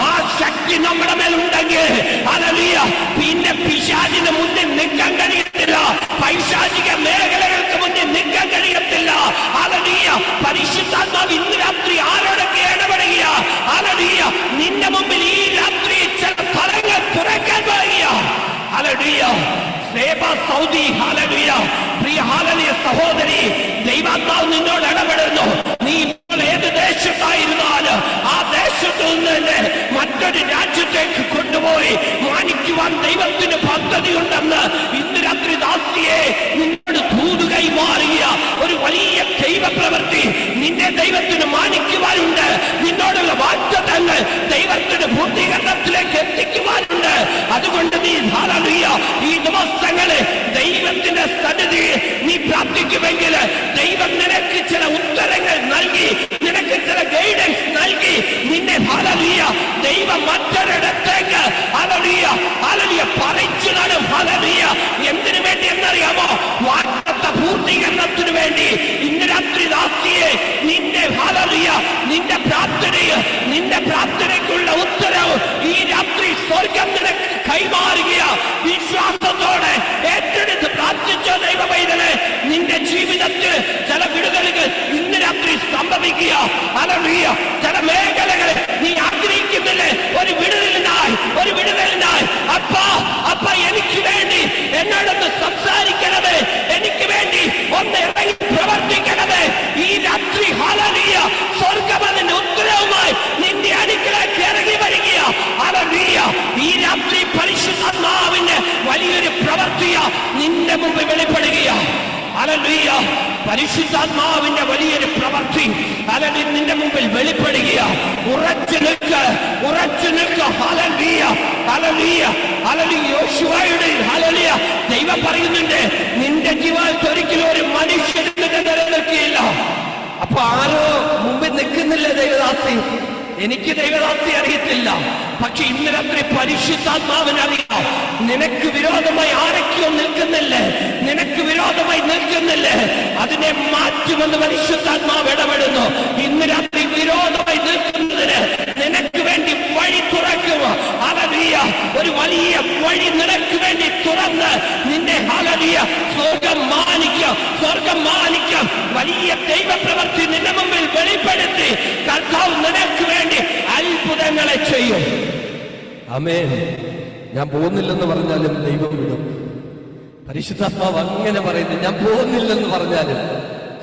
ആ ശക്തി നമ്മുടെ മേലുണ്ടെങ്കിൽ, ഹല്ലേലൂയ, പിന്നെ പിശാചിന് മുന്നിൽ നിൽക്കാൻ കഴിയത്തില്ല, പൈശാചിക മേഖലകൾക്ക് മുന്നിൽ നിൽക്കാൻ കഴിയത്തില്ല. ഹല്ലേലൂയ. പരിശുദ്ധാത്മാവ് ഇന്ന് രാത്രി ആരോടൊക്കെ ഇടപെടുക? ഹല്ലേലൂയ. നിന്റെ മുമ്പിൽ ഈ രാത്രി ചില സ്ഥലങ്ങൾ തുറക്കാൻ പോകുക. ഹല്ലേലൂയ. സൗദി, ഹല്ലേലൂയ. പ്രിയ ഹല്ലേലൂയ സഹോദരി, ദൈവാത്മാവ് നിന്നോട് ഇടപെടുന്നു. നീ ഇപ്പോൾ ഏത് ദേശത്തായിരുന്നാലും ആ ദേശത്തു നിന്ന് മറ്റൊരു രാജ്യത്തേക്ക് കൊണ്ടുപോയി മാനിക്കുവാൻ ദൈവത്തിന് പദ്ധതി ഉണ്ടെന്ന് ഇന്ന് രാത്രി ദാസിയെ നിന്നോട് ദൂത് കൈമാറിയ ഒരു വലിയ ദൈവ പ്രവൃത്തി നിന്നെ ദൈവത്തിന് മാനിക്കുവാനുണ്ട്. നിന്നോടുള്ള വാഗ്ദത്തങ്ങൾ ദൈവത്തിന്റെ പൂർത്തീകരണത്തിലേക്ക് എത്തിക്കുവാനുണ്ട്. അതുകൊണ്ട് നീ ഹല്ലേലൂയ ഈ ദിവസങ്ങളിൽ ദൈവത്തിന്റെ സന്നിധി നീ പ്രാർത്ഥിക്കുമെങ്കിൽ ദൈവം നിനക്ക് ചില ഉത്തരങ്ങൾ നൽകി, നിനക്ക് ചില ഗൈഡൻസ് നൽകി, നിന്നെ ഹല്ലേലൂയ ദൈവം മറ്റൊരിടത്തേക്ക് ഹല്ലേലൂയ ഹല്ലേലൂയ പറിച്ചു നടും. ഹല്ലേലൂയ. എന്തിനു വേണ്ടി എന്നറിയാമോ? വാഗ്ദത്ത പൂർത്തീകരണത്തിന് വേണ്ടി. ഇന്ന് രാത്രി ദാസിയെ നിന്റെ ഹല്ലേലൂയ നിന്റെ പ്രാർത്ഥനയ്ക്കുള്ള ഉത്തരവ് ഈ രാത്രി സ്വർഗം നിനക്ക് കൈമാറുക. വിശ്വാസത്തോടെ ഏറ്റെടുത്ത് പ്രാർത്ഥിച്ചോ ദൈവമൈതനെ, നിന്റെ ജീവിതത്തിൽ ചില വിടുതലുകൾ ഇന്ന് രാത്രി സംഭവിക്കുക. ഹല്ലേലൂയ. ചില മേഖലകൾ നീ ആഗ്രഹിക്കുന്നില്ലേ ഒരു വിടുതലിനായി, ഒരു വിടുതലിനായി. അപ്പ എനിക്ക് വേണ്ടി എന്നോടൊന്ന് സംസാരിക്കണമേ, എനിക്ക് വേണ്ടി ഒന്ന് ഇറങ്ങി പ്രവർത്തിക്കണമേ. ഈ രാത്രി ഹല്ലേലൂയ സ്വർഗ്ഗം അതിന്റെ ഉത്തരവുമായി നിന്റെ അടുക്കലേക്ക് ഇറങ്ങി വരിക. ഹല്ലേലൂയ. ഈ രാത്രി പരിശുദ്ധാത്മാവിന്റെ വലിയൊരു പ്രവൃത്തിയ നിന്റെ മുമ്പിൽ വെളിപ്പെടുക. ഹല്ലേലൂയ. പരിശുദ്ധാത്മാവിന്റെ വലിയൊരു പ്രവൃത്തി ഹല്ലേലൂയ നിന്റെ മുമ്പിൽ വെളിപ്പെടുക. ഉറച്ചു നിൽക്ക്, ഉറച്ചു നിൽക്ക്. Hallelujah, hallelujah, hallelujah. യോശുവയുടെ ഹല്ലേലൂയ ദൈവം പറയുന്നുണ്ട്, നിന്റെ ജീവിതത്തിൽ ഒരിക്കലും ഒരു മനുഷ്യന് നിലനിൽക്കുകയില്ല. അപ്പൊ ആരോ മുമ്പിൽ നിൽക്കുന്നില്ല ദൈവദാസി. എനിക്ക് ദൈവദാസി അറിയത്തില്ല, പക്ഷെ ഇന്ന് രാത്രി പരിശുദ്ധാത്മാവിന് അറിയാം. നിനക്ക് വിരോധമായി ആരൊക്കെയോ നിൽക്കുന്നില്ലേ, നിനക്ക് വിരോധമായി നിൽക്കുന്നില്ലേ, അതിനെ മാറ്റുമെന്ന് പരിശുദ്ധാത്മാവ് ഇടപെടുന്നു. ഇന്ന് രാത്രി വിരോധമായി നിൽക്കുന്നതിന് നിനക്ക് വേണ്ടി വഴി തുറക്കുക. ഹല്ലേലൂയ. ഒരു വലിയ വഴി നിനക്ക് വേണ്ടി തുറന്ന് നിന്നെ ഹല്ലേലൂയ സ്വർഗ്ഗം മാനിക്കാം, സ്വർഗ്ഗം മാനിക്കാം. വലിയ ദൈവപ്രവൃത്തി നിന്റെ മുമ്പിൽ വെളിപ്പെടുത്തി കർത്താവ് നിനക്ക് വേണ്ടി അത്ഭുതങ്ങളെ ചെയ്യും. ആമേൻ. ഞാൻ പോകുന്നില്ലെന്ന് പറഞ്ഞാലും ദൈവം വിടും. പരിശുദ്ധാത്മാവ് അങ്ങനെ പറയുന്നു, ഞാൻ പോകുന്നില്ലെന്ന് പറഞ്ഞാലും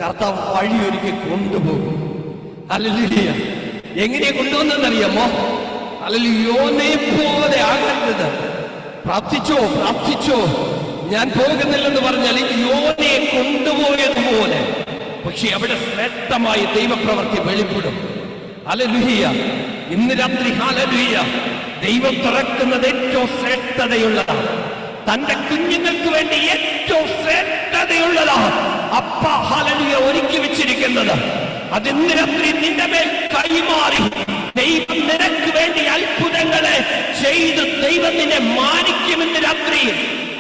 കർത്താവ് വഴിയൊരുക്കി കൊണ്ടുപോകും. ഹല്ലേലൂയ. എങ്ങനെയാ കൊണ്ടുവന്നെന്നറിയാമോ? ഹല്ലേലൂയ. യോനെ പോലെ ആകരുത്, പ്രാർത്ഥിച്ചോ ഞാൻ പോകുന്നില്ലെന്ന് പറഞ്ഞാൽ യോനയെ കൊണ്ടുപോയതുപോലെ, പക്ഷെ അവിടെ ശ്രേഷ്ഠമായ ദൈവപ്രവൃത്തി വെളിപ്പെടും. ഹല്ലേലൂയ. ഇന്ന് രാത്രി ഹല്ലേലൂയ, ദൈവം തുറക്കുന്നത് ഏറ്റവും ശ്രേഷ്ഠതയുള്ളതാണ്. തന്റെ കുഞ്ഞുങ്ങൾക്ക് വേണ്ടി ഏറ്റവും ശ്രേഷ്ഠതയുള്ളതാണ് അപ്പ ഹല്ലേലൂയ ഒരുക്കി വെച്ചിരിക്കുന്നത്. അത് ഇന്ന് രാത്രി നിന്റെ മേൽ കൈമാറി ദൈവം നിനക്ക് വേണ്ടി അത്ഭുതങ്ങളെ ചെയ്ത് ദൈവം നിന്നെ മാനിക്കുമെന്ന് രാത്രി.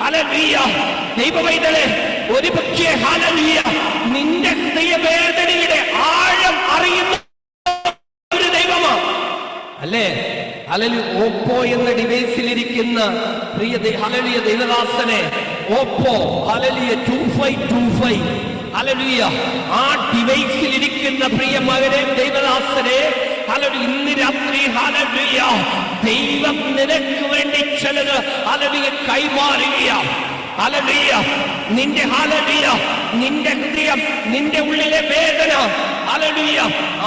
ഹല്ലേലൂയ. ദൈവവൈതലേ, ഒരു പക്ഷേ ഹല്ലേലൂയ നിന്റെ ഹൃദയവേദനയുടെ ആഴം അറിയുന്ന ഒരു ദൈവമാണ്, അല്ലേ? ഹല്ലേലൂയ. ഓപ്പോ എന്ന ഡിവൈസിലിരിക്കുന്ന പ്രിയ ഹല്ലേലൂയ ദൈവദാസനെ, ഓപ്പോ ഹല്ലേലൂയ 2525, ഹല്ലേലൂയ, ആ ഡിവൈസിലിരിക്കുന്ന പ്രിയ മകനെ ദൈവദാസനെ, ഹല്ലേലൂയ, ഇന്ന് രാത്രി ഹല്ലേലൂയ ദൈവം നിനക്ക് വേണ്ടി ചിലത് ഹല്ലേലൂയ കൈമാറുകയാണ്. ഹല്ലേലൂയ. നിന്റെ ഹല്ലേലൂയ നിന്റെ ഹൃദയം, നിന്റെ ഉള്ളിലെ വേദന, ഹല്ലേലൂയ,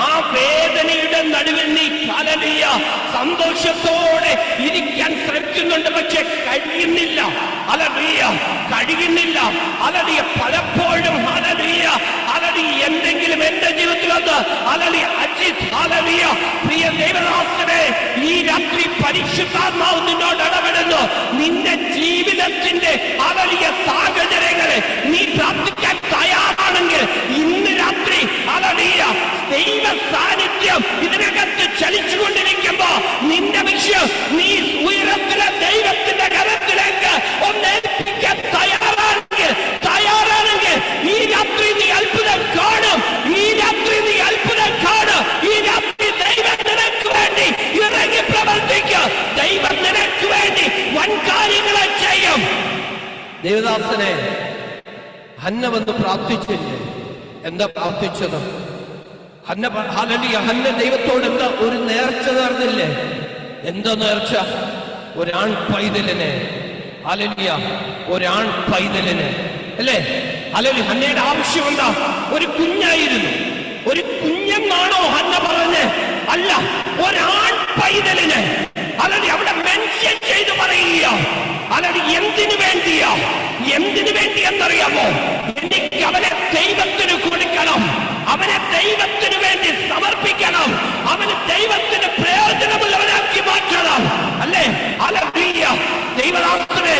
ആ വേദനയുടെ നടുവിൽ നീ ഹല്ലേലൂയ സന്തോഷത്തോടെ ഇരിക്കാൻ ശ്രമിക്കുന്നുണ്ട്, പക്ഷെ കഴിയുന്നില്ല. ഹല്ലേലൂയ, കഴിയുന്നില്ല. ഹല്ലേലൂയ, പലപ്പോഴും ഹല്ലേലൂയ എന്തെങ്കിലും എന്റെ ജീവിതത്തിൽ വന്ന് ഹല്ലേലൂയ അജിത്, ഹല്ലേലൂയ, പ്രിയ ദൈവദാസനെ, ഈ രാത്രി പരിശുദ്ധാത്മാവ് നിന്നോട് ഇടപെടുന്നു. നിന്റെ ജീവിതത്തിന്റെ ഹല്ലേലൂയ സാഹചര്യങ്ങളെ നീ പ്രാർത്ഥിക്കാൻ തയ്യാറാണെങ്കിൽ ഇന്ന് രാത്രി ഹല്ലേലൂയ ദൈവ സാന്നിധ്യം ഇതിനകത്ത് ചലിച്ചുകൊണ്ടിരിക്കുമ്പോ നിന്റെ വിഷയം നീ ഉയരത്തിലെ ദൈവത്തിന്റെ കരത്തിലേക്ക് ഒന്നേൽപ്പിക്കാൻ തയ്യാറാണെങ്കിൽ ഈ രാത്രി നീ അത്ഭുതം കാണും. ഈ രാത്രി നീ അത്ഭുതം കാണും. ഈ രാത്രി ദൈവം നിനക്ക് വേണ്ടി ഇറങ്ങി പ്രവർത്തിക്കും. ദൈവം നിനക്ക് വേണ്ടി വൻ കാര്യങ്ങളെ ചെയ്യും. ദേവദാസനെ, ഹന്ന വന്ന് പ്രാർത്ഥിച്ചില്ലേ? എന്താ പ്രാർത്ഥിച്ചത്? ഹന്ന ദൈവത്തോട് എന്താ ഒരു നേർച്ച നേർന്നില്ലേ? എന്താ നേർച്ച? ഒരാൺ പൈതലിനെ, ഹല്ലേലൂയ, ഒരാൺ പൈതലിനെ, അല്ലേ? ഹല്ലേലൂയ. ഹന്നയുടെ ആവശ്യം എന്താ? ഒരു കുഞ്ഞായിരുന്നു. ഒരു കുഞ്ഞെന്നാണോ ഹന്ന പറഞ്ഞ്? അല്ല, ഒരാൺ പൈതലിനെ. ഹല്ലേലൂയ. അവിടെ മെൻഷൻ ചെയ്ത് പറയുക. ഹല്ലേലൂയ. എന്തിനു വേണ്ടിയാ? എന്തിനു വേണ്ടി എന്നറിയാമോ? എനിക്ക് അവനെ ദൈവത്തിന് കൊടുക്കണം, അവനെ ദൈവത്തിന് വേണ്ടി സമർപ്പിക്കണം, അവന് ദൈവത്തിന് പ്രയോജനമുള്ളവനാക്കി മാറ്റണം, അല്ലേ? ഹല്ലേലൂയ. ദൈവദാസനെ,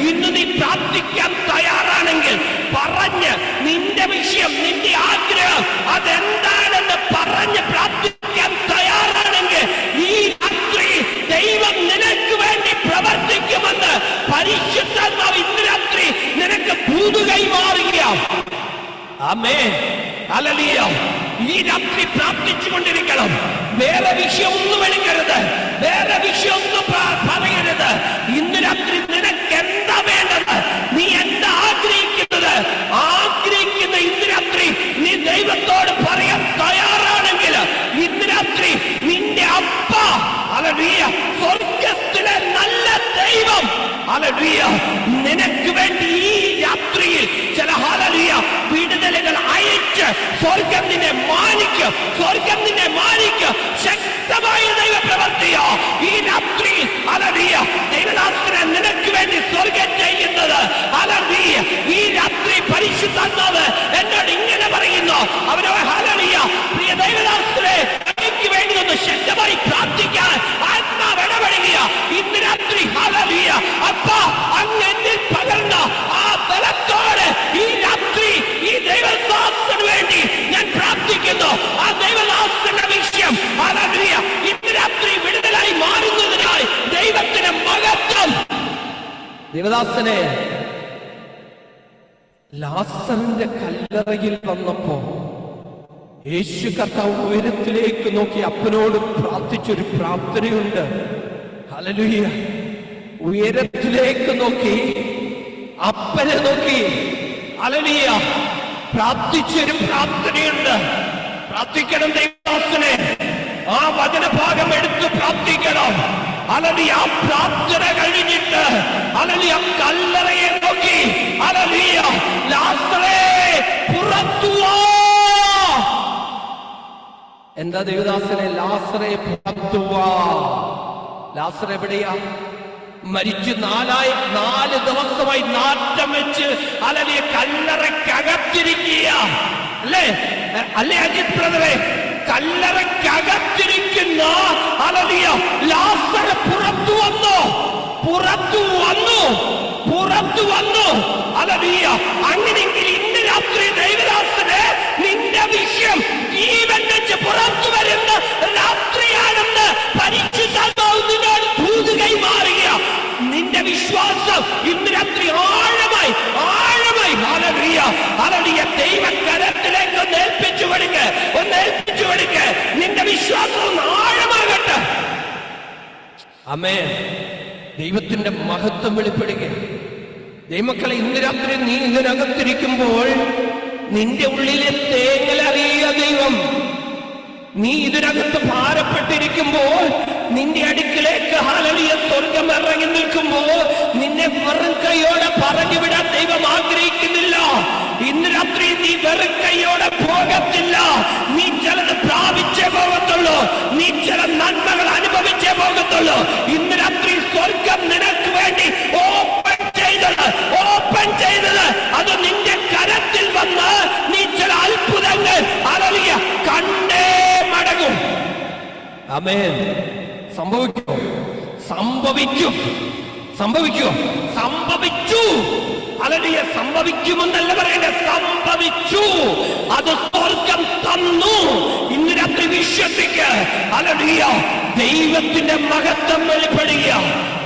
ഇന്ന് നീ പ്രാർത്ഥിക്കാൻ തയ്യാറാണെങ്കിൽ പറഞ്ഞ് നിന്റെ വിഷയം, നിന്റെ ആഗ്രഹം അതെന്താണെന്ന് പറഞ്ഞ് പ്രാർത്ഥിക്കാൻ തയ്യാറാണെങ്കിൽ ഈ രാത്രി ദൈവം നിനക്ക് വേണ്ടി പ്രവർത്തിക്കുമെന്ന് പരിശുദ്ധാത്മാവ് ഇന്ന് രാത്രി നിനക്ക് ദൂത് കൈമാറുകയാണ്. ആമേൻ. ഹല്ലേലൂയ. ഈ രാത്രി പ്രാർത്ഥിച്ചുകൊണ്ടിരിക്കണം. വേറെ വിഷയം ഒന്നും എടുക്കരുത്, വേറെ വിഷയം ഒന്നും പറയരുത്. ഇന്ന് രാത്രി നിനക്ക് എന്താ വേണ്ടത്? നീ എന്താ ആഗ്രഹിക്കുന്നത്? ആഗ്രഹിക്കുന്ന ഇന്ന് രാത്രി നീ ദൈവത്തോട് പറയാൻ തയ്യാറാണെങ്കിൽ ഇന്ന് രാത്രി നിന്റെ അപ്പ, ഹല്ലേലൂയ, സ്വർഗ്ഗത്തിലെ നല്ല ദൈവം, ഹല്ലേലൂയ, നിനക്ക് വേണ്ടി ഈ രാത്രിയിൽ ചില ഹല്ലേലൂയ വിടുതലുകൾ അയച്ച് സ്വർഗം നിന്നെ മാനിക്കും. സ്വർഗം നിന്നെ മാനിക്കും. ശക്തമായ ദൈവപ്രവൃത്തിയോ ഈ രാത്രി. ഹല്ലേലൂയ. ദൈവദാസനെ, നിനക്ക് വേണ്ടി സ്വർഗം ചെയ്യുന്നത്. ഹല്ലേലൂയ. ഈ രാത്രി പരിശുദ്ധാത്മാവ് എന്നോട് ഇങ്ങനെ പറയുന്നു. അവനോ ഹല്ലേലൂയ, പ്രിയ ദൈവദാസനെ, എനിക്ക് വേണ്ടി ഒന്ന് ശക്തമായി പ്രാർത്ഥിക്കാൻ ആത്മാവ് ഇടപെടുക ഇന്ന് രാത്രി. ഹല്ലേലൂയ. അപ്പാ, അങ്ങ് എന്നിൽ പകർന്ന ആ ബലത്തോടെ ഈ രാത്രി ഈ ദൈവദാസന് വേണ്ടി ഞാൻ പ്രാർത്ഥിക്കുന്നു. ആ ദൈവദാസന്റെ വിഷയം ഹല്ലേലൂയ ഇന്ന് രാത്രി വിടുതലായി മാറുന്നതിനായി ദൈവത്തിന്റെ മഹത്വം. ദൈവദാസനെ, ലാസറിന്റെ കല്ലറയിൽ വന്നപ്പോ യേശു കർത്താവ് ഉയരത്തിലേക്ക് നോക്കി അപ്പനോട് പ്രാർത്ഥിച്ചൊരു പ്രാർത്ഥനയുണ്ട്. ഹല്ലേലൂയ. ഉയരത്തിലേക്ക് നോക്കി അപ്പനെ നോക്കി ഹല്ലേലൂയ പ്രാർത്ഥിച്ചൊരു പ്രാർത്ഥനയുണ്ട്. പ്രാർത്ഥിക്കണം ദൈവദാസനെ, ആ വചനഭാഗം എടുത്ത് പ്രാർത്ഥിക്കണം. ഹല്ലേലൂയ. ആ പ്രാർത്ഥന കഴിഞ്ഞിട്ട് ഹല്ലേലൂയ കല്ലറയെ നോക്കി ഹല്ലേലൂയ, ലാസറേ പുറത്തു വാ. എന്താ ദൈവദാസനെ? ലാസറേ പുറത്തു വാ. ലാസർ എവിടെയാ? മരിച്ചു 4 ദിവസമായി നാറ്റം വെച്ച് അലലിയ കല്ലറക്കകത്തിരിക്കുക അല്ലേ അജിത് ബ്രദറെ? കല്ലറക്കകത്തിരിക്കുന്ന അലലിയ ലാസർ പുറത്തു വന്നു അലലിയ. അങ്ങനെയെങ്കിൽ ഇന്ന് രാത്രി ദൈവദാസനെ നിന്റെ വിഷയം ജീവൻ വെച്ച് പുറത്തു വരുന്ന രാത്രിയാണെന്ന് പരിശുദ്ധാത്മാവ് നിന്നോട് ദൂത് കൈമാറുക. നിന്റെ വിശ്വാസം ഇന്ന് രാത്രി ആഴമായി ഹല്ലേലൂയ ദൈവകരത്തിലേക്ക് ഒന്ന് ഏൽപ്പിച്ചു കൊടുക്ക. നിന്റെ വിശ്വാസം ഒന്ന് ആഴമാകട്ടെ. ആമേൻ. ദൈവത്തിന്റെ മഹത്വം വെളിപ്പെടുക. ദൈവമക്കളെ, ഇന്ന് രാത്രി നീ ഇതിനകത്തിരിക്കുമ്പോൾ നിന്റെ ഉള്ളിലെ തേങ്ങൽ അറിയുക ദൈവം. നീ ഇതിനകത്ത് ഭാരപ്പെട്ടിരിക്കുമ്പോൾ നിന്റെ അടുക്കിലേക്ക് ഹല്ലേലൂയ സ്വർഗം ഇറങ്ങി നിൽക്കുമ്പോൾ നിന്നെ വെറും കൈയോടെ പറഞ്ഞു വിടാൻ ദൈവം ആഗ്രഹിക്കുന്നില്ല. ഇന്ന് രാത്രി നീ വെറും കൈയോടെ പോകത്തില്ല. നീ ചിലത് പ്രാപിച്ചേ പോകത്തുള്ളൂ. നീ ചില നന്മകൾ അനുഭവിച്ചേ പോകത്തുള്ളൂ. ഇന്ന് രാത്രി സ്വർഗം നിനക്ക് വേണ്ടി ഓപ്പൺ ചെയ്തത് അത് നിന്റെ കരത്തിൽ വന്ന് നീ ചില അത്ഭുതങ്ങൾ ഹല്ലേലൂയ കണ്ടേ മടങ്ങും. ആമേൻ. സംഭവിച്ചു. ഹല്ലേലൂയ. സംഭവിക്കുമെന്നല്ല പറയേണ്ടത്, സംഭവിച്ചു. അത് സ്വർഗം തന്നു. ഇന്ന് രാത്രി വിശ്വസിക്ക്. ഹല്ലേലൂയ. ദൈവത്തിന്റെ മഹത്വം വെളിപ്പെടുക,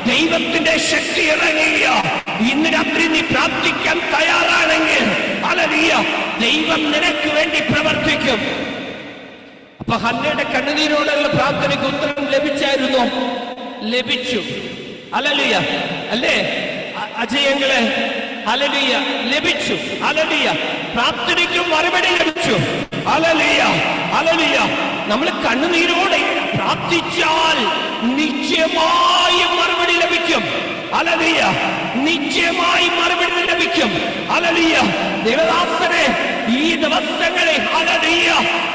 ദൈവത്തിന്റെ ശക്തി ഇറങ്ങുക. ഇന്ന് രാത്രി നീ പ്രാർത്ഥിക്കാൻ തയ്യാറാണെങ്കിൽ ഹല്ലേലൂയ ദൈവം നിനക്ക് വേണ്ടി പ്രവർത്തിക്കും. അപ്പൊ ഹന്നയുടെ കണ്ണുനീരോടുള്ള പ്രാർത്ഥനയ്ക്ക് ഉത്തരം ലഭിച്ചു. ഹല്ലേലൂയ അല്ലേ അജയങ്ങളെ? ഹല്ലേലൂയ ലഭിച്ചു. ഹല്ലേലൂയ പ്രാർത്ഥനയ്ക്കും മറുപടി ലഭിച്ചു. ഹല്ലേലൂയ നമ്മൾ കണ്ണുനീരോടെ പ്രാർത്ഥിച്ചാൽ നിശ്ചയമായും മറുപടി ലഭിക്കും. ഹല്ലേലൂയ നിശ്ചയമായും മറുപടി ലഭിക്കും. ഹല്ലേലൂയ ദേവദാസനെ, ഈ ദിവസങ്ങളിൽ ഹല്ലേലൂയ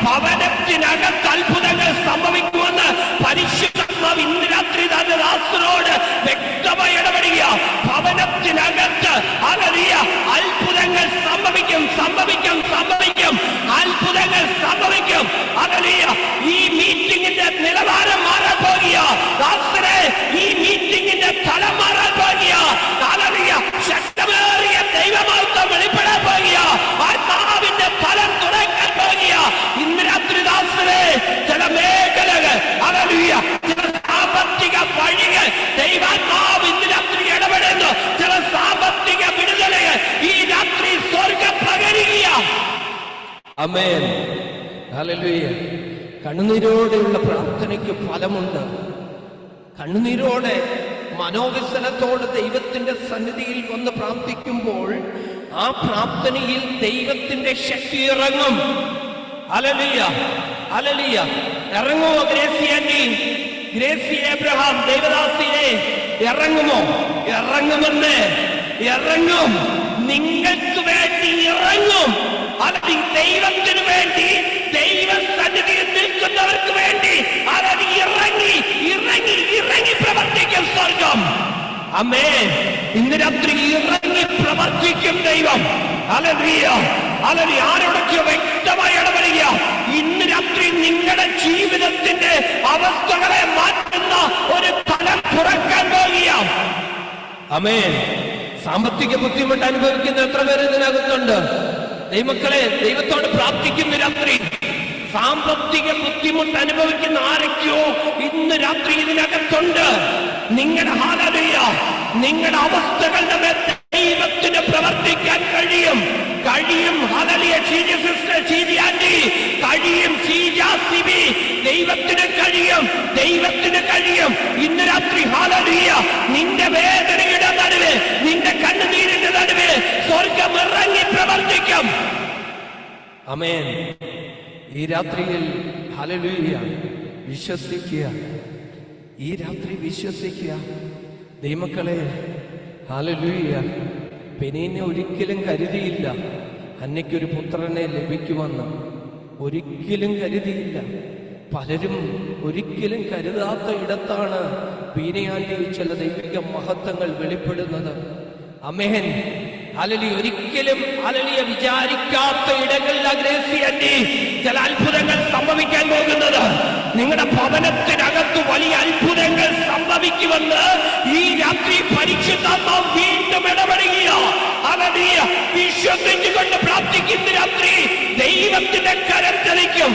ഭവനത്തിനകത്ത് അത്ഭുതങ്ങൾ സംഭവിക്കുമെന്ന് പരിശുദ്ധാത്മാവ് ഇന്ന് രാത്രി തന്റെ ദാസനോട് വ്യക്തമായി ഇടപെടുക. ഭവനത്തിനകത്ത് ഹല്ലേലൂയ അത്ഭുതങ്ങൾ സംഭവിക്കും. അത്ഭുതങ്ങൾ സംഭവിക്കും. ഹല്ലേലൂയ ഈ മീറ്റിംഗിന്റെ നിലവാരം മാറാൻ പോകുക. ദാസനെ, ഈ മീറ്റിംഗിന്റെ തലം മാറാൻ പോകുക. ഹല്ലേലൂയ ശക്തമേറിയ ദൈവമഹത്വം വെളിപ്പെടാൻ പോകുക. ആത്മാവിന്റെ ഫലം തുടങ്ങാൻ പോകുക. ഇന്ന് രാത്രി ദാസനെ, ചില മേഖലകൾ ഹല്ലേലൂയ ചില സാമ്പത്തിക വഴികൾ ദൈവാത്മാവ് ഇന്ന് രാത്രി ഇടപെടുന്നു. ചില സാമ്പത്തിക വിടുതലുകൾ ഈ രാത്രി സ്വർഗം പകരുക. ആമേൻ. ഹല്ലേലൂയ. കണ്ണുനീരോടെയുള്ള പ്രാർത്ഥനയ്ക്ക് ഫലമുണ്ട്. കണ്ണുനീരോടെ മനോവിസനത്തോടെ ദൈവത്തിന്റെ സന്നിധിയിൽ വന്ന് പ്രാർത്ഥിക്കുമ്പോൾ ആ പ്രാർത്ഥനയിൽ ദൈവത്തിന്റെ ശക്തി ഇറങ്ങും. ഹല്ലേലൂയ ഇറങ്ങുമോ? ഗ്രേസി എബ്രഹാം ദൈവദാസിയെ ഇറങ്ങുമോ? ഇറങ്ങും. നിങ്ങൾക്ക് വേണ്ടി ഇറങ്ങും. ദൈവത്തിന് വേണ്ടി, ദൈവ സന്നിധിയിൽ നിൽക്കുന്നവർക്ക് വേണ്ടി ഇറങ്ങി പ്രവർത്തിക്കും സ്വർഗം. ആമേൻ. ഇന്ന് രാത്രി ഇറങ്ങി പ്രവർത്തിക്കും ദൈവം. ഹല്ലേലൂയ. ആരോടൊക്കെയോ വ്യക്തമായി ഇടപെടുക. ഇന്ന് രാത്രി നിങ്ങളുടെ ജീവിതത്തിന്റെ അവസ്ഥകളെ മാറ്റുന്ന ഒരു ഫലം തുറക്കാൻ പോകുക. ആമേൻ. സാമ്പത്തിക ബുദ്ധിമുട്ട് അനുഭവിക്കുന്ന എത്ര പേര് ഇതിനകത്തുണ്ട്? ദൈവമക്കളെ, ദൈവത്തോട് പ്രാർത്ഥിക്കുന്ന രാത്രി സാമ്പത്തിക ബുദ്ധിമുട്ട് അനുഭവിക്കുന്ന ആരൊക്കെയോ ഇന്ന് രാത്രി ഇതിനകത്തുണ്ട്. നിങ്ങളുടെ ഹല്ലേലൂയ നിങ്ങളുടെ അവസ്ഥകളുടെ മേൽ ദൈവത്തിന് പ്രവർത്തിക്കാൻ കഴിയും. ഹല്ലേലൂയ. ദൈവത്തിന് കഴിയും. ഇന്ന് രാത്രി ഹല്ലേലൂയ നിന്റെ വേദനയുടെ നടുവിൽ, നിന്റെ കണ്ണുനീരിന്റെ നടുവിൽ സ്വർഗം ഇറങ്ങി പ്രവർത്തിക്കും. ആമേൻ. ഈ രാത്രിയിൽ ഹല്ലേലൂയ വിശ്വസിക്കുക. ഈ രാത്രി വിശ്വസിക്കുക ദൈവമക്കളെ. ഹല്ലേലൂയ. പെനീനെ ഒരിക്കലും കരുതിയില്ല അന്നയ്ക്കൊരു പുത്രനെ ലഭിക്കുമെന്ന്. ഒരിക്കലും കരുതിയില്ല. പലരും ഒരിക്കലും കരുതാത്ത ഇടത്താണ് ബീനയാന്റി ചില ദൈവിക മഹത്വങ്ങൾ വെളിപ്പെടുന്നത്. ആമേൻ. ഹല്ലേലൂയ. ഒരിക്കലും ഹല്ലേലൂയ വിചാരിക്കാത്ത ഇടങ്ങളിൽ ഗ്രേസിയാന്റി ചില അത്ഭുതങ്ങൾ സംഭവിക്കാൻ പോകുന്നത്. നിങ്ങളുടെ ഭവനത്തിനകത്ത് വലിയ അത്ഭുതങ്ങൾ സംഭവിക്കുമെന്ന് ഈ രാത്രി പരിശുദ്ധാത്മാവ് വീണ്ടും ഇടപെടുകയാണ്. ഹല്ലേലൂയ. വിശ്വസിച്ചുകൊണ്ട് പ്രാർത്ഥിക്കുന്ന രാത്രി ദൈവത്തിന്റെ കരം ചലിക്കും.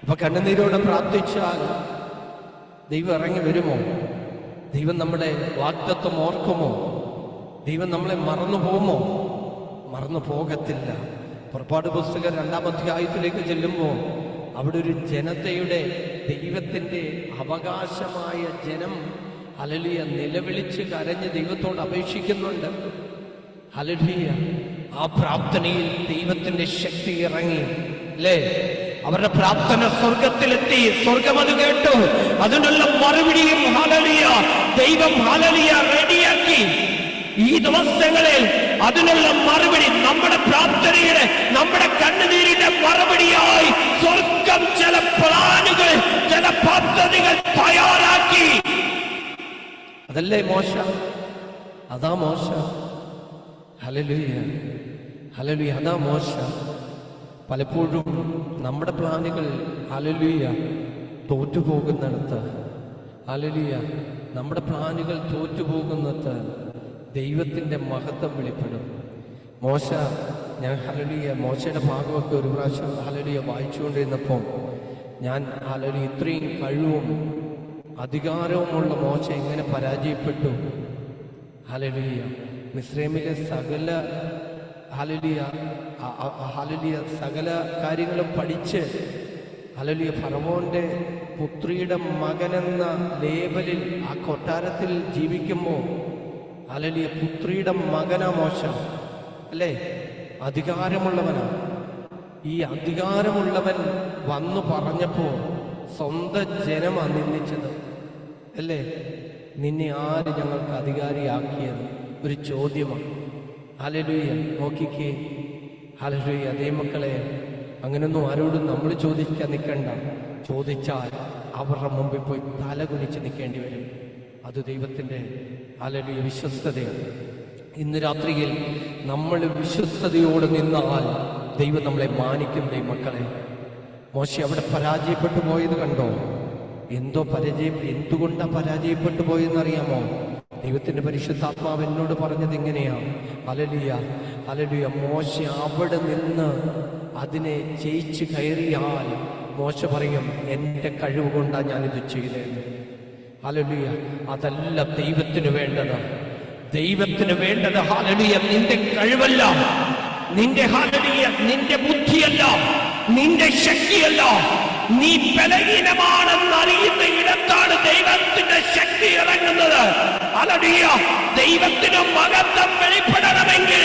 അപ്പൊ കണ്ണുനീരോടെ പ്രാർത്ഥിച്ചാൽ ദൈവം ഇറങ്ങി വരുമോ? ദൈവം നമ്മുടെ വാഗ്ദത്തം ഓർക്കുമോ? ദൈവം നമ്മളെ മറന്നു പോകുമോ? മറന്നു പോകത്തില്ല. പുറപ്പാട് പുസ്തകം 2-ാം അധ്യായത്തിലേക്ക് ചെല്ലുമ്പോൾ അവിടെ ഒരു ജനതയുടെ ദൈവത്തിന്റെ അവകാശമായ ജനം ഹല്ലേലൂയ നിലവിളിച്ച് കരഞ്ഞ് ദൈവത്തോട് അപേക്ഷിക്കുന്നുണ്ട്. ഹല്ലേലൂയ. ആ പ്രാർത്ഥനയിൽ ദൈവത്തിന്റെ ശക്തി ഇറങ്ങി, അല്ലേ? അവരുടെ പ്രാർത്ഥന സ്വർഗത്തിലെത്തി. സ്വർഗം അത് കേട്ടു. അതിനുള്ള മറുപടിയും ഹല്ലേലൂയ ദൈവം ഹല്ലേലൂയ റെഡിയാക്കി. ഈ ദിവസങ്ങളിൽ അതിനുള്ള മറുപടി, നമ്മുടെ പ്രാർത്ഥനയുടെ, നമ്മുടെ കണ്ണുനീരിന്റെ മറുപടിയായി സ്വർഗം ചില പ്ലാനുകൾ, ചില പദ്ധതികൾ തയ്യാറാക്കി. അതല്ലേ മോശ? അതാ മോശ. ഹല്ലേലൂയ. ഹല്ലേലൂയ. അതാ മോശ. പലപ്പോഴും നമ്മുടെ പ്ലാനുകൾ ഹല്ലേലൂയ തോറ്റുപോകുന്നിടത്ത്, ഹല്ലേലൂയ നമ്മുടെ പ്ലാനുകൾ തോറ്റുപോകുന്നിടത്ത് ദൈവത്തിന്റെ മഹത്വം വെളിപ്പെടും. മോശ, ഞാൻ ഹല്ലേലൂയ മോശയുടെ ഭാഗമൊക്കെ ഒരു പ്രാവശ്യം ഹല്ലേലൂയ വായിച്ചുകൊണ്ടിരുന്നപ്പോൾ ഞാൻ ഹല്ലേലൂയ ഇത്രയും കഴിവും അധികാരവുമുള്ള മോശ എങ്ങനെ പരാജയപ്പെട്ടു. ഹല്ലേലൂയ. മിസ്രൈമിലെ സകല ഹല്ലേലൂയ ഹല്ലേലൂയ സകല കാര്യങ്ങളും പഠിച്ച് ഹല്ലേലൂയ ഫറവോന്റെ പുത്രിയുടെ മകനെന്ന ലേബലിൽ ആ കൊട്ടാരത്തിൽ ജീവിക്കുമ്പോൾ ഹല്ലേലൂയ പുത്രിയുടെ മകനാ മോശ, അല്ലേ? അധികാരമുള്ളവനാ. ഈ അധികാരമുള്ളവൻ വന്നു പറഞ്ഞപ്പോ സ്വന്തം ജനമാ നിന്ദിച്ചത്, അല്ലേ? നിന്നെ ആര് ഞങ്ങൾക്ക് അധികാരിയാക്കിയത്? ഒരു ചോദ്യമാണ്. ഹല്ലേലൂയ. നോക്കിക്കേ. ഹല്ലേലൂയ. അതേ മക്കളെ, അങ്ങനൊന്നും ആരോടും നമ്മൾ ചോദിക്കാൻ നിൽക്കണ്ട. ചോദിച്ചാൽ അവരുടെ മുമ്പിൽ പോയി തല കുനിച്ച് നിൽക്കേണ്ടി വരും. അത് ദൈവത്തിന്റെ ഹല്ലേലൂയ വിശ്വസ്തതയാണ്. ഇന്ന് രാത്രിയിൽ നമ്മൾ വിശ്വസ്തയോടെ നിന്നാൽ ദൈവം നമ്മളെ മാനിക്കും. ദൈവമക്കളെ, മോശ അവിടെ പരാജയപ്പെട്ടു പോയത് കണ്ടോ? എന്തുകൊണ്ടാ പരാജയപ്പെട്ടു പോയെന്നറിയാമോ? ദൈവത്തിന്റെ പരിശുദ്ധാത്മാവ് എന്നോട് പറഞ്ഞത് എങ്ങനെയാ? ഹല്ലേലൂയ. ഹല്ലേലൂയ. മോശ അവിടെ നിന്ന് അതിനെ ജയിച്ച് കയറിയാൽ മോശ പറയും, എന്റെ കഴിവ് കൊണ്ടാ ഞാനിത് ചെയ്തത്. ഹല്ലേലൂയ. അതല്ല ദൈവത്തിന് വേണ്ടത്. ദൈവത്തിന് വേണ്ടത് ഹല്ലേലൂയ നിന്റെ കഴിവല്ല, നിന്റെ ഹല്ലേലൂയ നിന്റെ ബുദ്ധിയല്ല, നിന്റെ ശക്തിയല്ല. നീ ബലഹീനമാണെന്ന് അറിയുന്ന ഇടത്താണ് ദൈവത്തിന്റെ ശക്തി ഇറങ്ങുന്നത്. ഹല്ലേലൂയ. ദൈവത്തിന് മഹത്വം വെളിപ്പെടണമെങ്കിൽ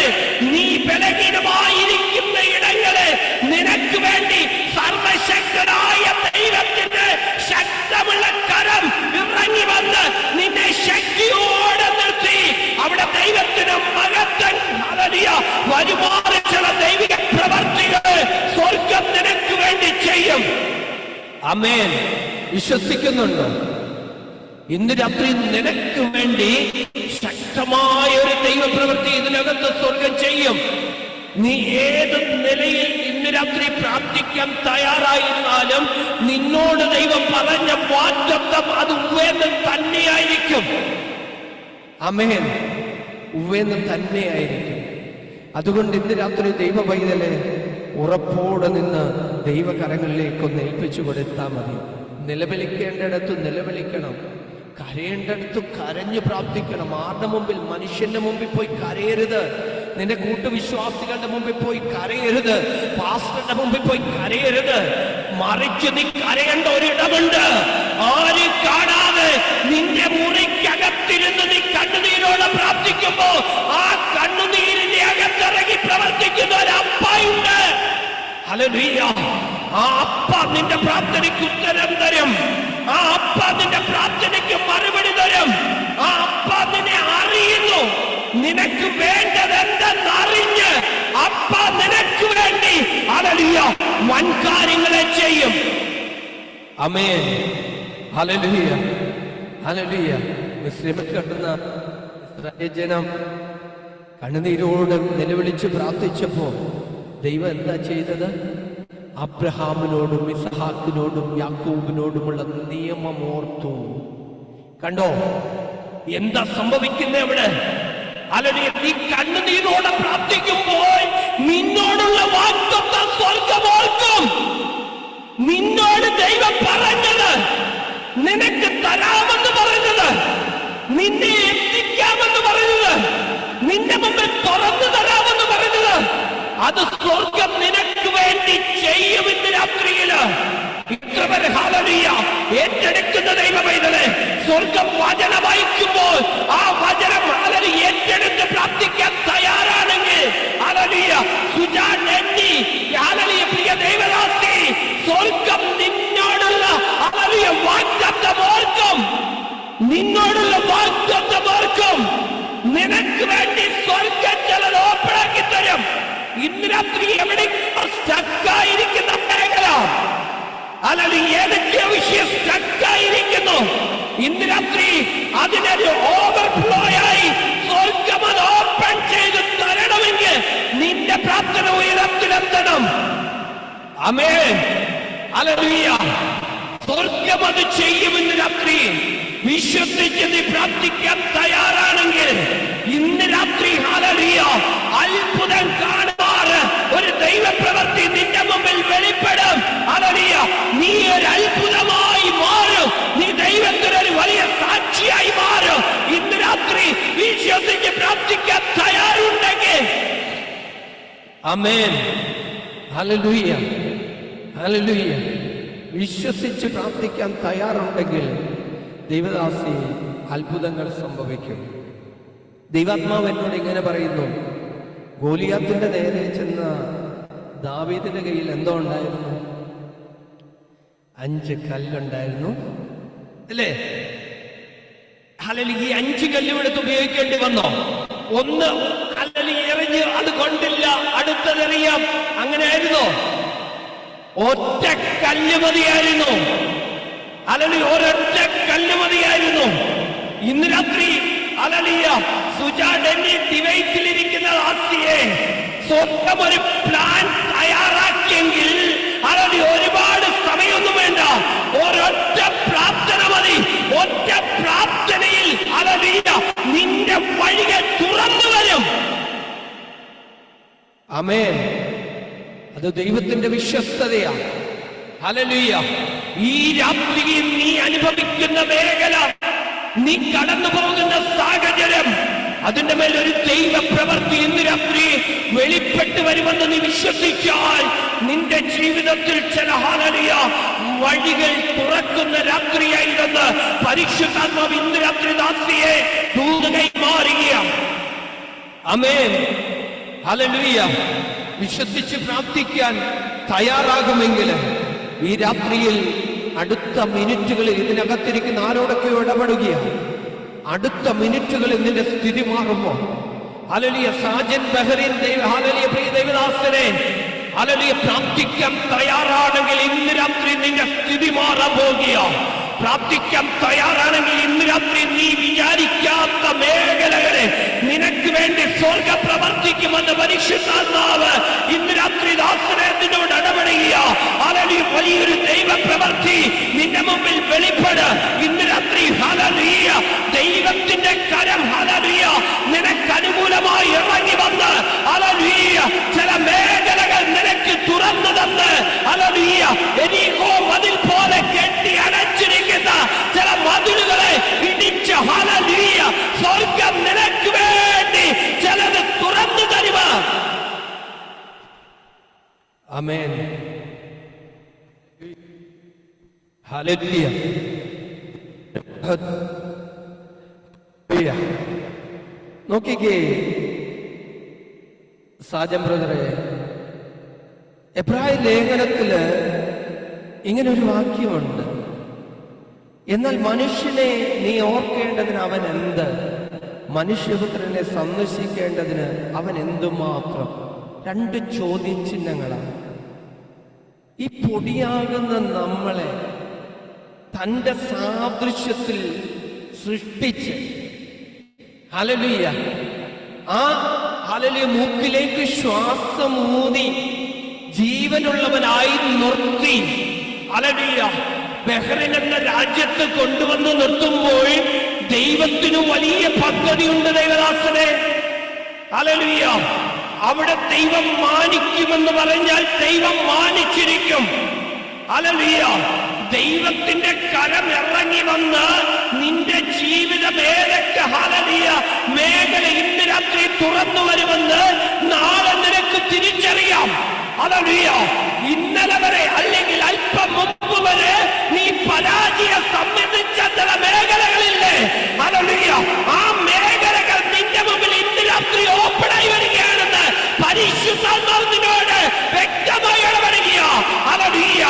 നീ ബലഹീനമായിരിക്കുന്ന ഇടങ്ങളെ നിനക്ക് വേണ്ടി സർവശക്തനായ ദൈവത്തിന്റെ ശക്തമുള്ള കരം ഇറങ്ങി വന്ന് നിന്നെ ശക്തിയോടെ നിർത്തി അവിടെ ദൈവത്തിന് മഹത്വം ഹല്ലേലൂയ വരുമാറി ചില ദൈവിക പ്രവർത്തികൾ സ്വർഗം നിനക്ക് വേണ്ടി ചെയ്യും. ആമേൻ. വിശ്വസിക്കുന്നുണ്ടോ? ഇന്ന് രാത്രി നിനക്ക് വേണ്ടി ശക്തമായ ഒരു ദൈവപ്രവൃത്തി ഇതിനകത്ത് സ്വർഗം ചെയ്യും. നീ ഏത് നിലയിൽ ഇന്ന് രാത്രി പ്രാർത്ഥിക്കാൻ തയ്യാറായിരുന്നാലും നിന്നോട് ദൈവം പറഞ്ഞ വാഗ്ദത്തം അത് ഉവ്വെന്ന് തന്നെയായിരിക്കും. ആമേൻ. ഉവ്വെന്ന് തന്നെയായിരിക്കും. അതുകൊണ്ട് ഇന്ന് രാത്രി ദൈവ പൈതലെ ഉറപ്പോടെ നിന്ന് ദൈവകരങ്ങളിലേക്കൊന്ന് ഏൽപ്പിച്ചു കൊടുത്താൽ മതി. നിലവിളിക്കേണ്ടിടത്ത് നിലവിളിക്കണം, കരയേണ്ടിടത്ത് കരഞ്ഞു പ്രാർത്ഥിക്കണം. ആരുടെ മുമ്പിൽ? മനുഷ്യന്റെ മുമ്പിൽ പോയി കരയരുത്. നിന്റെ കൂട്ടുവിശ്വാസികളുടെ മുമ്പിൽ പോയി കരയരുത്. പാസ്റ്ററുടെ മുമ്പിൽ പോയി കരയരുത്. മറിച്ച് നീ കരയേണ്ട ഒരിടമുണ്ട്. ആരും കാണാതെ നിന്റെ മുറിക്കകത്തിരുന്ന് നീ കണ്ണുനീരോടെ പ്രാർത്ഥിക്കുമ്പോ ആ കണ്ണുനീരിന്റെ അകത്തിറങ്ങി പ്രവർത്തിക്കുന്ന ഒരു അപ്പയുണ്ട്. ഹല്ലേലൂയ. ആ അപ്പ നിന്റെ പ്രാർത്ഥനയ്ക്ക് ഉത്തരം തരും. ആ അപ്പ നിന്റെ പ്രാർത്ഥനയ്ക്ക് മറുപടി തരും. ആ അപ്പ നിന്നെ അറിയുന്നു. നിനക്ക് വേണ്ടത് എന്തെന്നറിഞ്ഞ് അപ്പ നിനക്ക് വേണ്ടി ഹല്ലേലൂയ വൻ കാര്യങ്ങളെ ചെയ്യും. ആമേൻ. ഹല്ലേലൂയ, ഹല്ലേലൂയ. മിസ്രൈമിൽ കിടന്ന ഇസ്രായേൽ ജനം കണ്ണുനീരോട് നിലവിളിച്ച് പ്രാർത്ഥിച്ചപ്പോ ദൈവം എന്താ ചെയ്തത്? അബ്രഹാമിനോടും ഇസ്ഹാക്കിനോടും യാക്കോബിനോടുമുള്ള നിയമം ഓർത്തു. കണ്ടോ എന്താ സംഭവിക്കുന്നത് അവിടെ? അല്ലെങ്കിൽ നീ കണ്ണുനീരോടെ പ്രാർത്ഥിക്കുമ്പോൾ നിന്നോടുള്ള വാഗ്ദത്തം സ്വർഗ്ഗം ഓർക്കും. നിന്നോട് ദൈവം പറഞ്ഞത്, നിനക്ക് തരാമെന്ന് പറഞ്ഞത്, നിന്നെ എത്തിക്കാമെന്ന് പറഞ്ഞത്, നിന്റെ മുമ്പിൽ തുറന്നു തരാമെന്ന് പറഞ്ഞത്, അത് സ്വർഗം നിനക്ക് വേണ്ടി ചെയ്യും. ഇന്ന് രാത്രിയില് ഇത്രവരെ ഹല്ലേലൂയ ഏറ്റെടുക്കുന്ന ദൈവമൈതലേ, സ്വർഗം വചനം അയക്കുമ്പോൾ ആ വചനം ഹല്ലേലൂയ ഏറ്റെടുത്ത് പ്രാർത്ഥിക്കാൻ തയ്യാറാണെങ്കിൽ ഹല്ലേലൂയ സുജാൻ എണ്ണി ഹല്ലേലൂയ പ്രിയ ദൈവദാസി, സ്വർഗം നിന്നോടുള്ള ഹല്ലേലൂയ വാഗ്ദത്തം ഓർക്കും. നിന്നോടുള്ള വാഗ്ദത്തം ഓർക്കും. നിനക്ക് വേണ്ടി സ്വർഗം ചിലത് ഓപ്പണാക്കി തരും. ഇന്ന് രാത്രി എവിടെയോ സ്റ്റക്കായിരിക്കുന്ന മേഖല, അല്ലെങ്കിൽ ഏതൊക്കെയോ വിഷയം സ്റ്റക്കായിരിക്കുന്നു, ഇന്ന് രാത്രി അതിനൊരു ഓവർഫ്ലോ ആയി സ്വർഗം അത് ഓപ്പൺ ചെയ്ത് തരണമെങ്കിൽ നിന്റെ പ്രാർത്ഥന ഉയരത്തിലെത്തണം. ആമേൻ, ഹല്ലേലൂയ. സ്വർഗം അത് ചെയ്യുമെന്ന് രാത്രി വിശ്വസിച്ച് നീ പ്രാർത്ഥിക്കാൻ തയ്യാറാണെങ്കിൽ ഇന്ന് രാത്രി ഹല്ലേലൂയ അത്ഭുതം കാണുവാൻ ഒരു ദൈവപ്രവൃത്തി നിന്റെ മുമ്പിൽ വെളിപ്പെടും. ഹല്ലേലൂയ, നീ ഒരു അത്ഭുതമായി മാറും. നീ ദൈവത്തിന് ഒരു വലിയ സാക്ഷിയായി മാറും. ഇന്ന് രാത്രി വിശ്വസിച്ച് പ്രാർത്ഥിക്കാൻ തയ്യാറുണ്ടെങ്കിൽ ആമേൻ, ഹല്ലേലൂയ, ഹല്ലേലൂയ. വിശ്വസിച്ച് പ്രാർത്ഥിക്കാൻ തയ്യാറുണ്ടെങ്കിൽ ദൈവദാസി അത്ഭുതങ്ങൾ സംഭവിക്കും. ദൈവാത്മാവ് എന്നോട് ഇങ്ങനെ പറയുന്നു, ഗോലിയാത്തിന്റെ നേരെ ചെന്ന ദാവീദിന്റെ കയ്യിൽ എന്തോ ഉണ്ടായിരുന്നു? 5 കല്ലുണ്ടായിരുന്നു, അല്ലേ? അല്ലെങ്കിൽ ഈ 5 കല്ലും എടുത്ത് ഉപയോഗിക്കേണ്ടി വന്നോ? ഒന്ന് അല്ലെങ്കിൽ എറിഞ്ഞ് അത് കൊണ്ടില്ല, അടുത്തതെറിയാം, അങ്ങനെ ആയിരുന്നോ? ഒറ്റ കല്ല് മതിയായിരുന്നു. അല്ലെങ്കിൽ ഒരൊറ്റ കല്ല് മതിയായിരുന്നു. ഇന്ന് രാത്രി ഹല്ലേലൂയ സുജാഡന്നി ഡിവൈസിലിരിക്കുന്ന ആസിയെ സ്വന്തം ഒരു പ്ലാൻ തയ്യാറാക്കിയെങ്കിൽ ഹല്ലേലൂയ ഒരുപാട് സമയമൊന്നും വേണ്ട, ഒരൊറ്റ പ്രാർത്ഥന മതി. ഒറ്റ പ്രാർത്ഥനയിൽ ഹല്ലേലൂയ നിന്റെ വഴികൾ തുറന്നു വരും. ആമേൻ. അത് ദൈവത്തിന്റെ വിശ്വസ്തതയാണ്. ഹല്ലേലൂയ. ഈ രാത്രിയിൽ നീ അനുഭവിക്കുന്ന മേഖല, നീ കടന്നു പോകുന്ന സാഹചര്യം, അതിന്റെ മേൽ ഒരു ദൈവ പ്രവൃത്തി ഇന്ന് രാത്രി വെളിപ്പെട്ട് വരുമെന്ന് നീ വിശ്വസിച്ചാൽ നിന്റെ ജീവിതത്തിൽ ചില ഹല്ലേലൂയ വഴികൾ തുറക്കുന്ന രാത്രിയായിരുന്ന് പരിശുദ്ധാത്മാവ് ഇന്ന് രാത്രി ദാസിയെ ദൂതകൈ മാറുകയാണ്. ആമേൻ, ഹല്ലേലൂയ. വിശ്വസിച്ച് പ്രാർത്ഥിക്കാൻ തയ്യാറാകുമെങ്കിൽ ഈ രാത്രിയിൽ അടുത്ത മിനിറ്റുകളിൽ ഇതിനകത്തിരിക്കുന്ന ആരോടൊക്കെയോ ഇടപെടുകയാണ്. അടുത്ത മിനിറ്റുകളിൽ നിന്റെ സ്ഥിതി മാറുമ്പോ ഹല്ലേലൂയ സാജൻ ബഹറിൻ ഹല്ലേലൂയ പ്രിയ ദൈവദാസനെ ഹല്ലേലൂയ പ്രാർത്ഥിക്കാൻ തയ്യാറാണെങ്കിൽ ഇന്ന് രാത്രി നിന്റെ സ്ഥിതി മാറാൻ പോകുകയാണ്. പ്രാർത്ഥിക്കാൻ തയ്യാറാണെങ്കിൽ ഇന്ന് രാത്രി നീ വിചാരിക്കാത്ത മേഖലകളെ നിനക്ക് വേണ്ടി സ്വർഗ പ്രവർത്തിക്കുമെന്ന് പരിശുദ്ധാത്മാവ് ഇന്ന് രാത്രി ദാസനെ നിന്നോട് ഇടപെടുക. ഹല്ലേലൂയ വലിയൊരു ദൈവ പ്രവൃത്തി നിന്റെ മുമ്പിൽ വെളിപ്പെട്. ഇന്ന് രാത്രി ഹല്ലേലൂയ ദൈവത്തിന്റെ കരം ഹല്ലേലൂയ നിനക്ക് അനുകൂലമായി ഇറങ്ങി വന്ന് ഹല്ലേലൂയ ചില മേഖലകൾ നിനക്ക് തുറന്നു തന്ന് ഹല്ലേലൂയ എരിഹോ മതിൽ പോലെ കെട്ടി അടച്ചിരിക്കുന്ന ചില മതിലുകളെ ഇടിച്ച് ഹല്ലേലൂയ സ്വർഗം നിനക്ക് വേണ്ടി ചിലത് തുറന്നു തരുക. ആമേൻ, ഹല്ലേലൂയ. നോക്കിക്കേ സാജൻ ബ്രദറെ, എബ്രായ ലേഖനത്തില് ഇങ്ങനെ ഒരു വാക്യമുണ്ട്, എന്നാൽ മനുഷ്യനെ നീ ഓർക്കേണ്ടതിന് അവൻ എന്ത്, മനുഷ്യപുത്രനെ സന്ദർശിക്കേണ്ടതിന് അവൻ എന്തുമാത്രം. 2 ചോദ്യചിഹ്നങ്ങളാണ്. ഈ പൊടിയാകുന്ന നമ്മളെ തന്റെ സാദൃശ്യത്തിൽ സൃഷ്ടിച്ച്, ഹല്ലേലൂയ, ആ ഹല്ലേലൂയ മൂക്കിലേക്ക് ശ്വാസം ഊതി ജീവനുള്ളവനായി നിർത്തി, ഹല്ലേലൂയ, ബഹ്റൈൻ എന്ന രാജ്യത്ത് കൊണ്ടുവന്ന് നിർത്തുമ്പോൾ ദൈവത്തിനു വലിയ പദ്ധതിയുണ്ട് ദൈവദാസനെ. ഹല്ലേലൂയ. അവിടെ ദൈവം മാനിക്കുമെന്ന് പറഞ്ഞാൽ ദൈവം മാനിച്ചിരിക്കും. ഹല്ലേലൂയ. ദൈവത്തിന്റെ കരം ഇറങ്ങി വന്ന് നിന്റെ ജീവിതം ഏതൊക്കെ ഹല്ലേലൂയ മേഖല ഇന്ന് രാത്രി തുറന്നു വരുമെന്ന് നാളെ നിനക്ക് തിരിച്ചറിയാം. ഹല്ലേലൂയ. ഇന്നലെ വരെ അല്ലെങ്കിൽ അല്പം മുമ്പ് വരെ നീ പരാജയം സമ്മതിച്ച ചില മേഖലകളില്ലേ? ഹല്ലേലൂയ. ആ മേഖലകൾ നിന്റെ മുമ്പിൽ ഇന്ന് രാത്രി ഓപ്പണായി വരികയാണെന്ന് പരിശുദ്ധാത്മാവിനോട് വ്യക്തമായി ഇടപെടുക. ഹല്ലേലൂയ.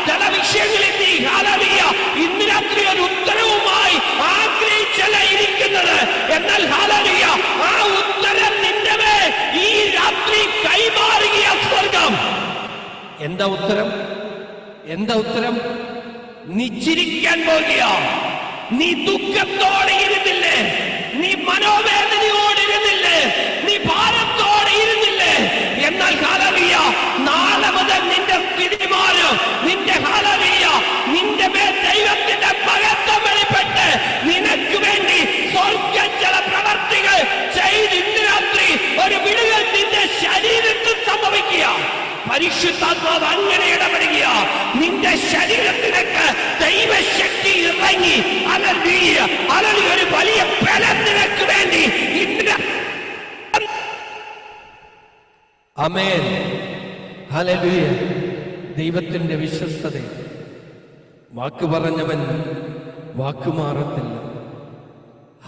ചില വിഷയങ്ങളിൽ നീ ഹല്ലേലൂയ ഇന്ന് രാത്രി ഒരു ഉത്തരവുമായി ആഗ്രഹിച്ചല്ല ഇരിക്കുന്നത്. എന്നാൽ ഹല്ലേലൂയ ആ ഉത്തരം നിന്റെ മേൽ ഈ രാത്രി കൈമാറുക സ്വർഗം. എന്താ ഉത്തരം? എന്താ ഉത്തരം? നീ ചിരിക്കാൻ പോകുക. നീ ദുഃഖത്തോടെ ഇരുന്നില്ലേ? നീ മനോവേദനയോടെ ഇരുന്നില്ലേ? നീ ഭാരത്തോടെ ഇരുന്നില്ലേ? എന്നാൽ ഹല്ലേലൂയ നാളെ മുതൽ നിന്റെ സ്ഥിതി മാറും. നിന്റെ ഹല്ലേലൂയ നിന്റെ മേൽ ദൈവത്തിന്റെ മഹത്വം വെളിപ്പെട്ട് നിനക്ക് വേണ്ടി സ്വർഗ്ഗം ചില പ്രവർത്തികൾ ചെയ്ത് ഇന്ന് രാത്രി ഒരു വിടുതൽ നിന്റെ ശരീരത്തിൽ സംഭവിക്കുക. പരിശുദ്ധാത്മാവ് അങ്ങനെ ഇടപെടുക. നിന്റെ ശരീരത്തിലേക്ക് ദൈവശക്തി ഇറങ്ങി ഹല്ലേലൂയ ഒരു വലിയ ബലം നിനക്ക് വേണ്ടി ആമേൻ. ഹല്ലേലൂയ. ദൈവത്തിന്റെ വിശ്വസ്തത. വാക്ക് പറഞ്ഞവൻ വാക്കുമാറത്തില്ല.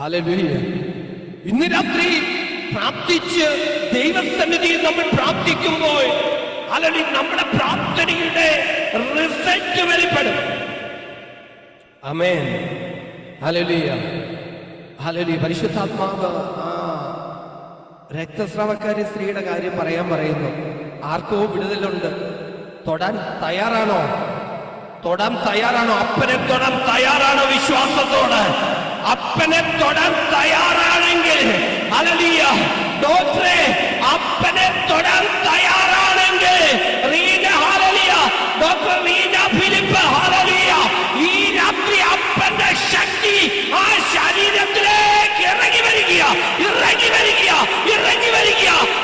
ഹല്ലേലൂയ. ഇന്ന് രാത്രി പ്രാർത്ഥിച്ച് ദൈവസന്നിധിയിൽ നമ്മൾ പ്രാർത്ഥിക്കുമ്പോൾ അല്ലെങ്കിൽ നമ്മുടെ പ്രാർത്ഥനയുടെ റിസൾട്ട് വെളിപ്പെടും. ആമേൻ. ഹല്ലേലൂയ. ഹല്ലേലൂയ. പരിശുദ്ധാത്മാവ് ആ രക്തസ്രാവക്കാരി സ്ത്രീയുടെ കാര്യം പറയുന്നു. ആർക്കോ വിടുതലുണ്ട്. തൊടാൻ തയ്യാറാണോ? തൊടാൻ തയ്യാറാണോ? അപ്പനെ തൊടാൻ തയ്യാറാണോ? വിശ്വാസത്തോട് അപ്പനെ തൊടാൻ തയ്യാറാണെങ്കിൽ ഹല്ലേലൂയ. ഡോക്ടറെ അപ്പനെ തൊടാൻ തയ്യാറാണെങ്കിൽ Reena hallelujah, doctor Reena Philip hallelujah, ഈ രാത്രി അപ്പന്റെ ശക്തി ആ ശരീരത്തിലേക്ക് ഇറങ്ങി വരിക.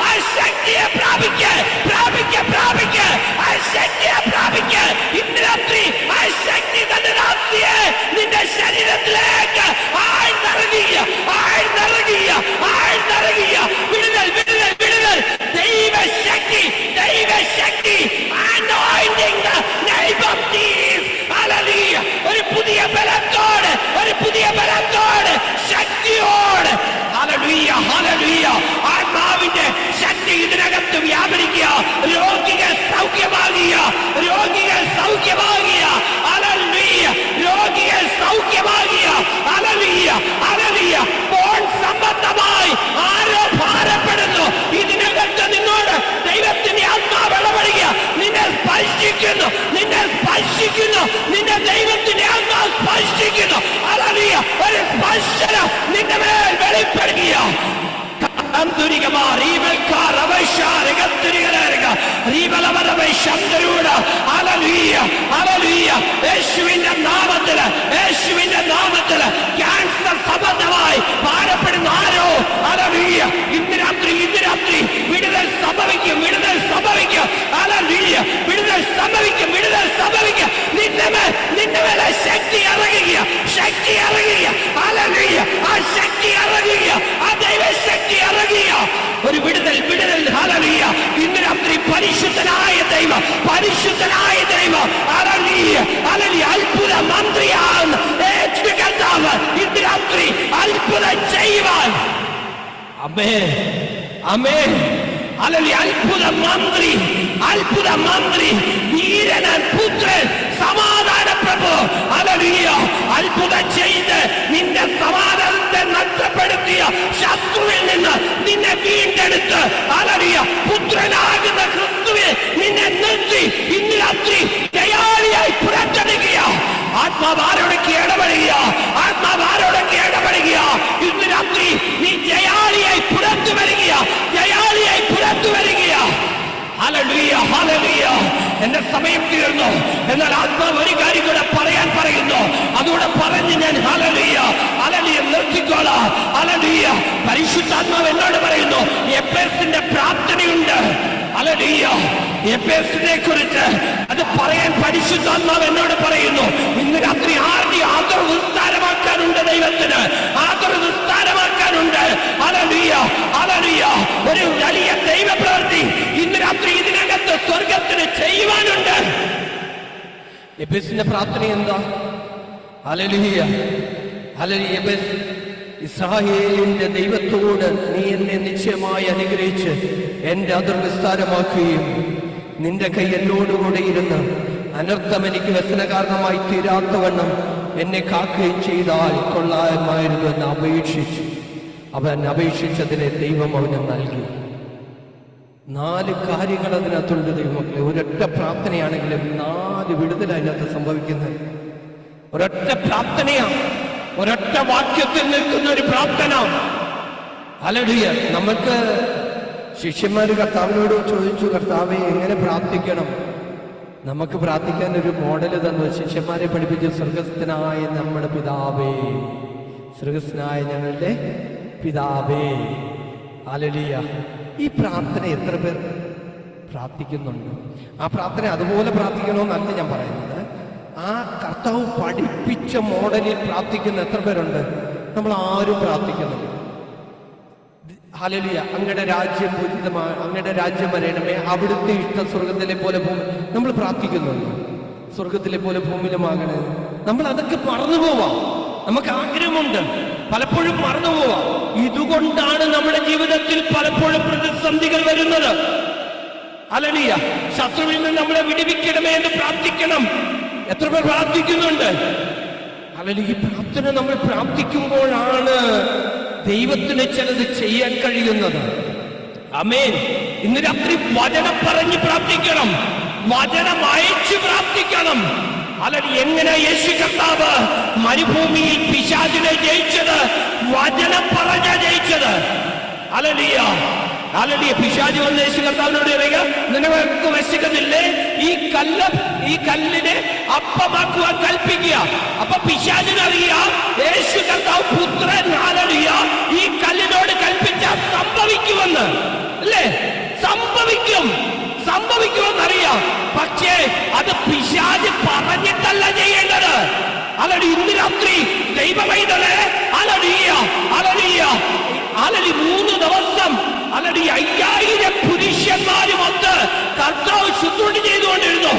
ആ ശക്തിയെ പ്രാപിക്കുക. ആ ശക്തിയെ പ്രാപിക്കുക. ഇന്ന് രാത്രി ആ ശക്തി തന്നെ രാത്രിയെ നിന്റെ ശരീരത്തിലേക്ക് ആഴ്ന്നിറങ്ങുക. വിടുതൽ ദൈവശക്തി. Anointing the name of Jesus. Hallelujah. ഒരു പുതിയ ബലത്തോടെ ശക്തിയോടെ ഹല്ലേലൂയ ആത്മാവിന്റെ ശക്തി ഇതിനകത്ത് വ്യാപരിക്കുക. രോഗികൾ സൗഖ്യമാകുക. ഹല്ലേലൂയ. ബോൺ സംബന്ധമായി ആരോ ഭാരപ്പെടുന്നു. ഇതിനകത്ത് നിന്നോട് ദൈവത്തിന്റെ ആത്മാവ് ഇടപെടുക. നിന്നെ സ്പർശിക്കുന്നു. നിന്നെ ദൈവത്തിന്റെ ആത്മാവ് സ്പർശിക്കുന്നു. ഹല്ലേലൂയ. ഒരു സ്പർശനം നിന്റെ മേൽ വെളിപ്പെടുക. യേശുവിന്റെ നാമത്തില് ക്യാൻസർ സംബന്ധമായി ഭാരപ്പെടുന്ന ആരോ ഹല്ലേലൂയ ഇന്ന് രാത്രി വിടുതൽ സംഭവിക്കും. ഹല്ലേലൂയ. വിടുതൽ സംഭവിക്കും. നിന്റെ മേലെ ശക്തി ഇറങ്ങുക. ഹല്ലേലൂയ. ആ ശക്തി ഇറങ്ങുക. ആ ദൈവശക്തി ഇറങ്ങുക. ഒരു വിടുതൽ. ഹല്ലേലൂയ. ഇന്ന് രാത്രി പരിശുദ്ധനായ ദൈവം ഹല്ലേലൂയ അത്ഭുത മന്ത്രിയാണ് കർത്താവ്. ഇന്ന് രാത്രി അത്ഭുതം ചെയ്യുവാൻ. ആമേൻ. ഹല്ലേലൂയ. അത്ഭുത മന്ത്രി വീരനാൻ പുത്രൻ സമാധാന പ്രഭു ഹല്ലേലൂയ അത്ഭുതം ചെയ്ത് നിന്റെ സമാധാനത്തെ നഷ്ടപ്പെടുത്തിയ ശത്രുവിൽ നിന്ന് നിന്നെ വീണ്ടെടുത്ത് ഹല്ലേലൂയ പുത്രനാകുന്ന ക്രിസ്തുവിൽ നിന്നെ നിർത്തി ഇന്ന് രാത്രി ജയാളിയായി പുറത്തെടുക്കുക. ആത്മാവ് ആരോടൊക്കെ ഇടപെടുക, ആത്മാവ് ആരോടൊക്കെ ഇടപെടുക. ഇന്ന് രാത്രി നീ ജയാളിയായി പുറത്തു വരിക, ജയാളിയായി പുറത്തു വരിക. Hallelujah, hallelujah. എന്റെ സമയം തീർന്നു, എന്നാൽ ആത്മാവ് ഒരു കാര്യം കൂടെ പറയാൻ പറയുന്നു. അതുകൂടെ പറഞ്ഞ് ഞാൻ ഹല്ലേലൂയ ഹല്ലേലൂയ നിർത്തിക്കോളാം. ഹല്ലേലൂയ. പരിശുദ്ധാത്മാവ് എന്നോട് പറയുന്നു, എഫേസിന്റെ പ്രാർത്ഥനയുണ്ട്. ഹല്ലേലൂയ. എഫേസിനെ കുറിച്ച് അത് പറയാൻ പരിശുദ്ധാത്മാവ് എന്നോട് പറയുന്നു. ഇന്ന് രാത്രി ആദ്യം ആദർ വിസ്താരമാക്കാനുണ്ട്, ദൈവത്തിന് ആദർ വിസ്താരമാക്കാനുണ്ട്. Hallelujah, hallelujah. ഒരു വലിയ ദൈവ പ്രവൃത്തി ഇന്ന് രാത്രി ഇതിനകത്ത് സ്വർഗത്തിന് ചെയ്യുവാനുണ്ട്. എഫേസിന്റെ പ്രാർത്ഥന എന്താ? Hallelujah, hallelujah. എഫേസ് ഇസ്രായേലിന്റെ ദൈവത്തോട് നീ എന്നെ നിശ്ചയമായി അനുഗ്രഹിച്ച് എന്റെ അതിർ വിസ്താരമാക്കുകയും നിന്റെ കൈ എന്നോടുകൂടെ ഇരുന്ന് അനർത്ഥം എനിക്ക് വ്യസന കാരണമായി തീരാത്തവണ്ണം എന്നെ കാക്കുകയും ചെയ്താൽ കൊള്ളാമായിരുന്നു എന്ന് അപേക്ഷിച്ചു. അവൻ അപേക്ഷിച്ചതിനെ ദൈവം അവന് നൽകി. 4 കാര്യങ്ങൾ അതിനകത്തുണ്ട് ദൈവമക്കളെ. ഒരൊറ്റ പ്രാർത്ഥനയാണെങ്കിലും 4 വിടുതൽ അതിനകത്ത് സംഭവിക്കുന്നത്. ഒരൊറ്റ പ്രാർത്ഥനയാണ്, ഒരൊറ്റ വാക്യത്തിൽ നിൽക്കുന്ന ഒരു പ്രാർത്ഥന. ഹല്ലേലൂയ. നമുക്ക് ശിഷ്യന്മാര് കർത്താവിനോട് ചോദിച്ചു, കർത്താവേ എങ്ങനെ പ്രാർത്ഥിക്കണം? നമുക്ക് പ്രാർത്ഥിക്കാൻ ഒരു മോഡല് തന്നു. ശിഷ്യന്മാരെ പഠിപ്പിച്ചു, സ്വർഗസ്ഥനായ നമ്മുടെ പിതാവേ, സ്വർഗസ്ഥനായ ഞങ്ങളുടെ പിതാവേ. ഹല്ലേലൂയ. ഈ പ്രാർത്ഥന എത്ര പേർ പ്രാർത്ഥിക്കുന്നുണ്ട്? ആ പ്രാർത്ഥന അതുപോലെ പ്രാർത്ഥിക്കണമെന്നല്ല ഞാൻ പറയുന്നത്. ആ കർത്താവ് പഠിപ്പിച്ച മോഡലിൽ പ്രാർത്ഥിക്കുന്ന എത്ര പേരുണ്ട്? നമ്മൾ ആരും പ്രാർത്ഥിക്കുന്നുണ്ട്. ഹല്ലേലൂയ. അങ്ങയുടെ രാജ്യം പൂജിതമാണ്, അങ്ങയുടെ രാജ്യം വരണമേ, അവിടുത്തെ ഇഷ്ടം സ്വർഗത്തിലെ പോലെ ഭൂമി. നമ്മൾ പ്രാർത്ഥിക്കുന്നുണ്ട്, സ്വർഗത്തിലെ പോലെ ഭൂമിയിലുമാകണേ. നമ്മൾ അതൊക്കെ മറന്നു പോവാം. നമുക്ക് ആഗ്രഹമുണ്ട്, പലപ്പോഴും മറന്നു പോവാം. ഇതുകൊണ്ടാണ് നമ്മുടെ ജീവിതത്തിൽ പലപ്പോഴും പ്രതിസന്ധികൾ വരുന്നത്. ഹല്ലേലൂയ. ശത്രുവിൽ നിന്ന് നമ്മളെ വിടുവിക്കണമേ എന്ന് പ്രാർത്ഥിക്കണം. എത്ര പേർ പ്രാർത്ഥിക്കുന്നുണ്ട്? ഹല്ലേലൂയ. ഈ പ്രാർത്ഥന നമ്മൾ പ്രാർത്ഥിക്കുമ്പോഴാണ് ദൈവത്തിന് ചിലത് ചെയ്യാൻ കഴിയുന്നത്. ആമേൻ. ഇന്ന് രാത്രി വചനം പറഞ്ഞ് പ്രാർത്ഥിക്കണം, വചനം അയച്ച് പ്രാർത്ഥിക്കണം. അല്ലെങ്കിൽ എങ്ങനെ യേശു കർത്താവ് മരുഭൂമിയിൽ പിശാചിനെ ജയിച്ചത്? വചനം പറഞ്ഞ ജയിച്ചത്. Hallelujah, hallelujah. പിശാച് വന്ന് യേശു കർത്താവിനോട് പറയുക, നിനക്ക് വിശക്കുന്നില്ലേ? ഈ കല്ലിനെ അപ്പമാക്കുവാൻ കൽപ്പിക്കുക. അപ്പൊ പിശാചിനറിയാം യേശു കർത്താവ് പുത്രൻ. ഹല്ലേലൂയ. ഈ കല്ലിനോട് കൽപ്പിച്ചാൽ സംഭവിക്കുമെന്ന്, അല്ലേ? സംഭവിക്കുമെന്നറിയാം. പക്ഷേ അത് പിശാച് പറഞ്ഞിട്ടല്ല ചെയ്യേണ്ടത്. ഹല്ലേലൂയ. ഇന്ന് രാത്രി ദൈവമൈതലേ, ഹല്ലേലൂയ, ഹല്ലേലൂയ, ഹല്ലേലൂയ. 3 ദിവസം ഹല്ലേലൂയ 5000 പുരുഷന്മാരുമൊത്ത് കർത്താവ് ശുശ്രൂഷ ചെയ്തുകൊണ്ടിരുന്നു.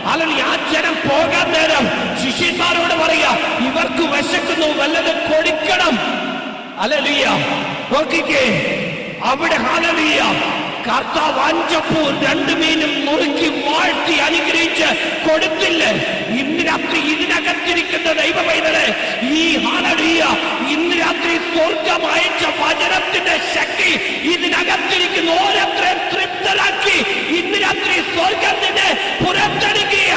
ഹല്ലേലൂയ. ആ ജനം പോകാൻ നേരം ശിഷ്യന്മാരോട് പറയുക, ഇവർക്ക് വിശക്കുന്നു, വല്ലതും കൊടുക്കണം. ഹല്ലേലൂയ. നോക്കിക്കേ അവിടെ. ഹല്ലേലൂയ. കർത്താവ് 5 അപ്പവും 2 മീനും നുറുക്കി വാഴ്ത്തി അനുഗ്രഹിച്ച് കൊടുത്തില്ലേ? ഇന്ന് രാത്രി ഇതിനകത്തിരിക്കുന്ന ദൈവമൈതലേ, ഈ ഹല്ലേലൂയ ഇന്ന് രാത്രി സ്വർഗം അയച്ച വചനത്തിന്റെ ശക്തി ഇതിനകത്തിരിക്കുന്ന ഓരോരുത്തരെയും തൃപ്തരാക്കി ഇന്ന് രാത്രി സ്വർഗത്തിന്റെ പുറത്തെടുക്കുക.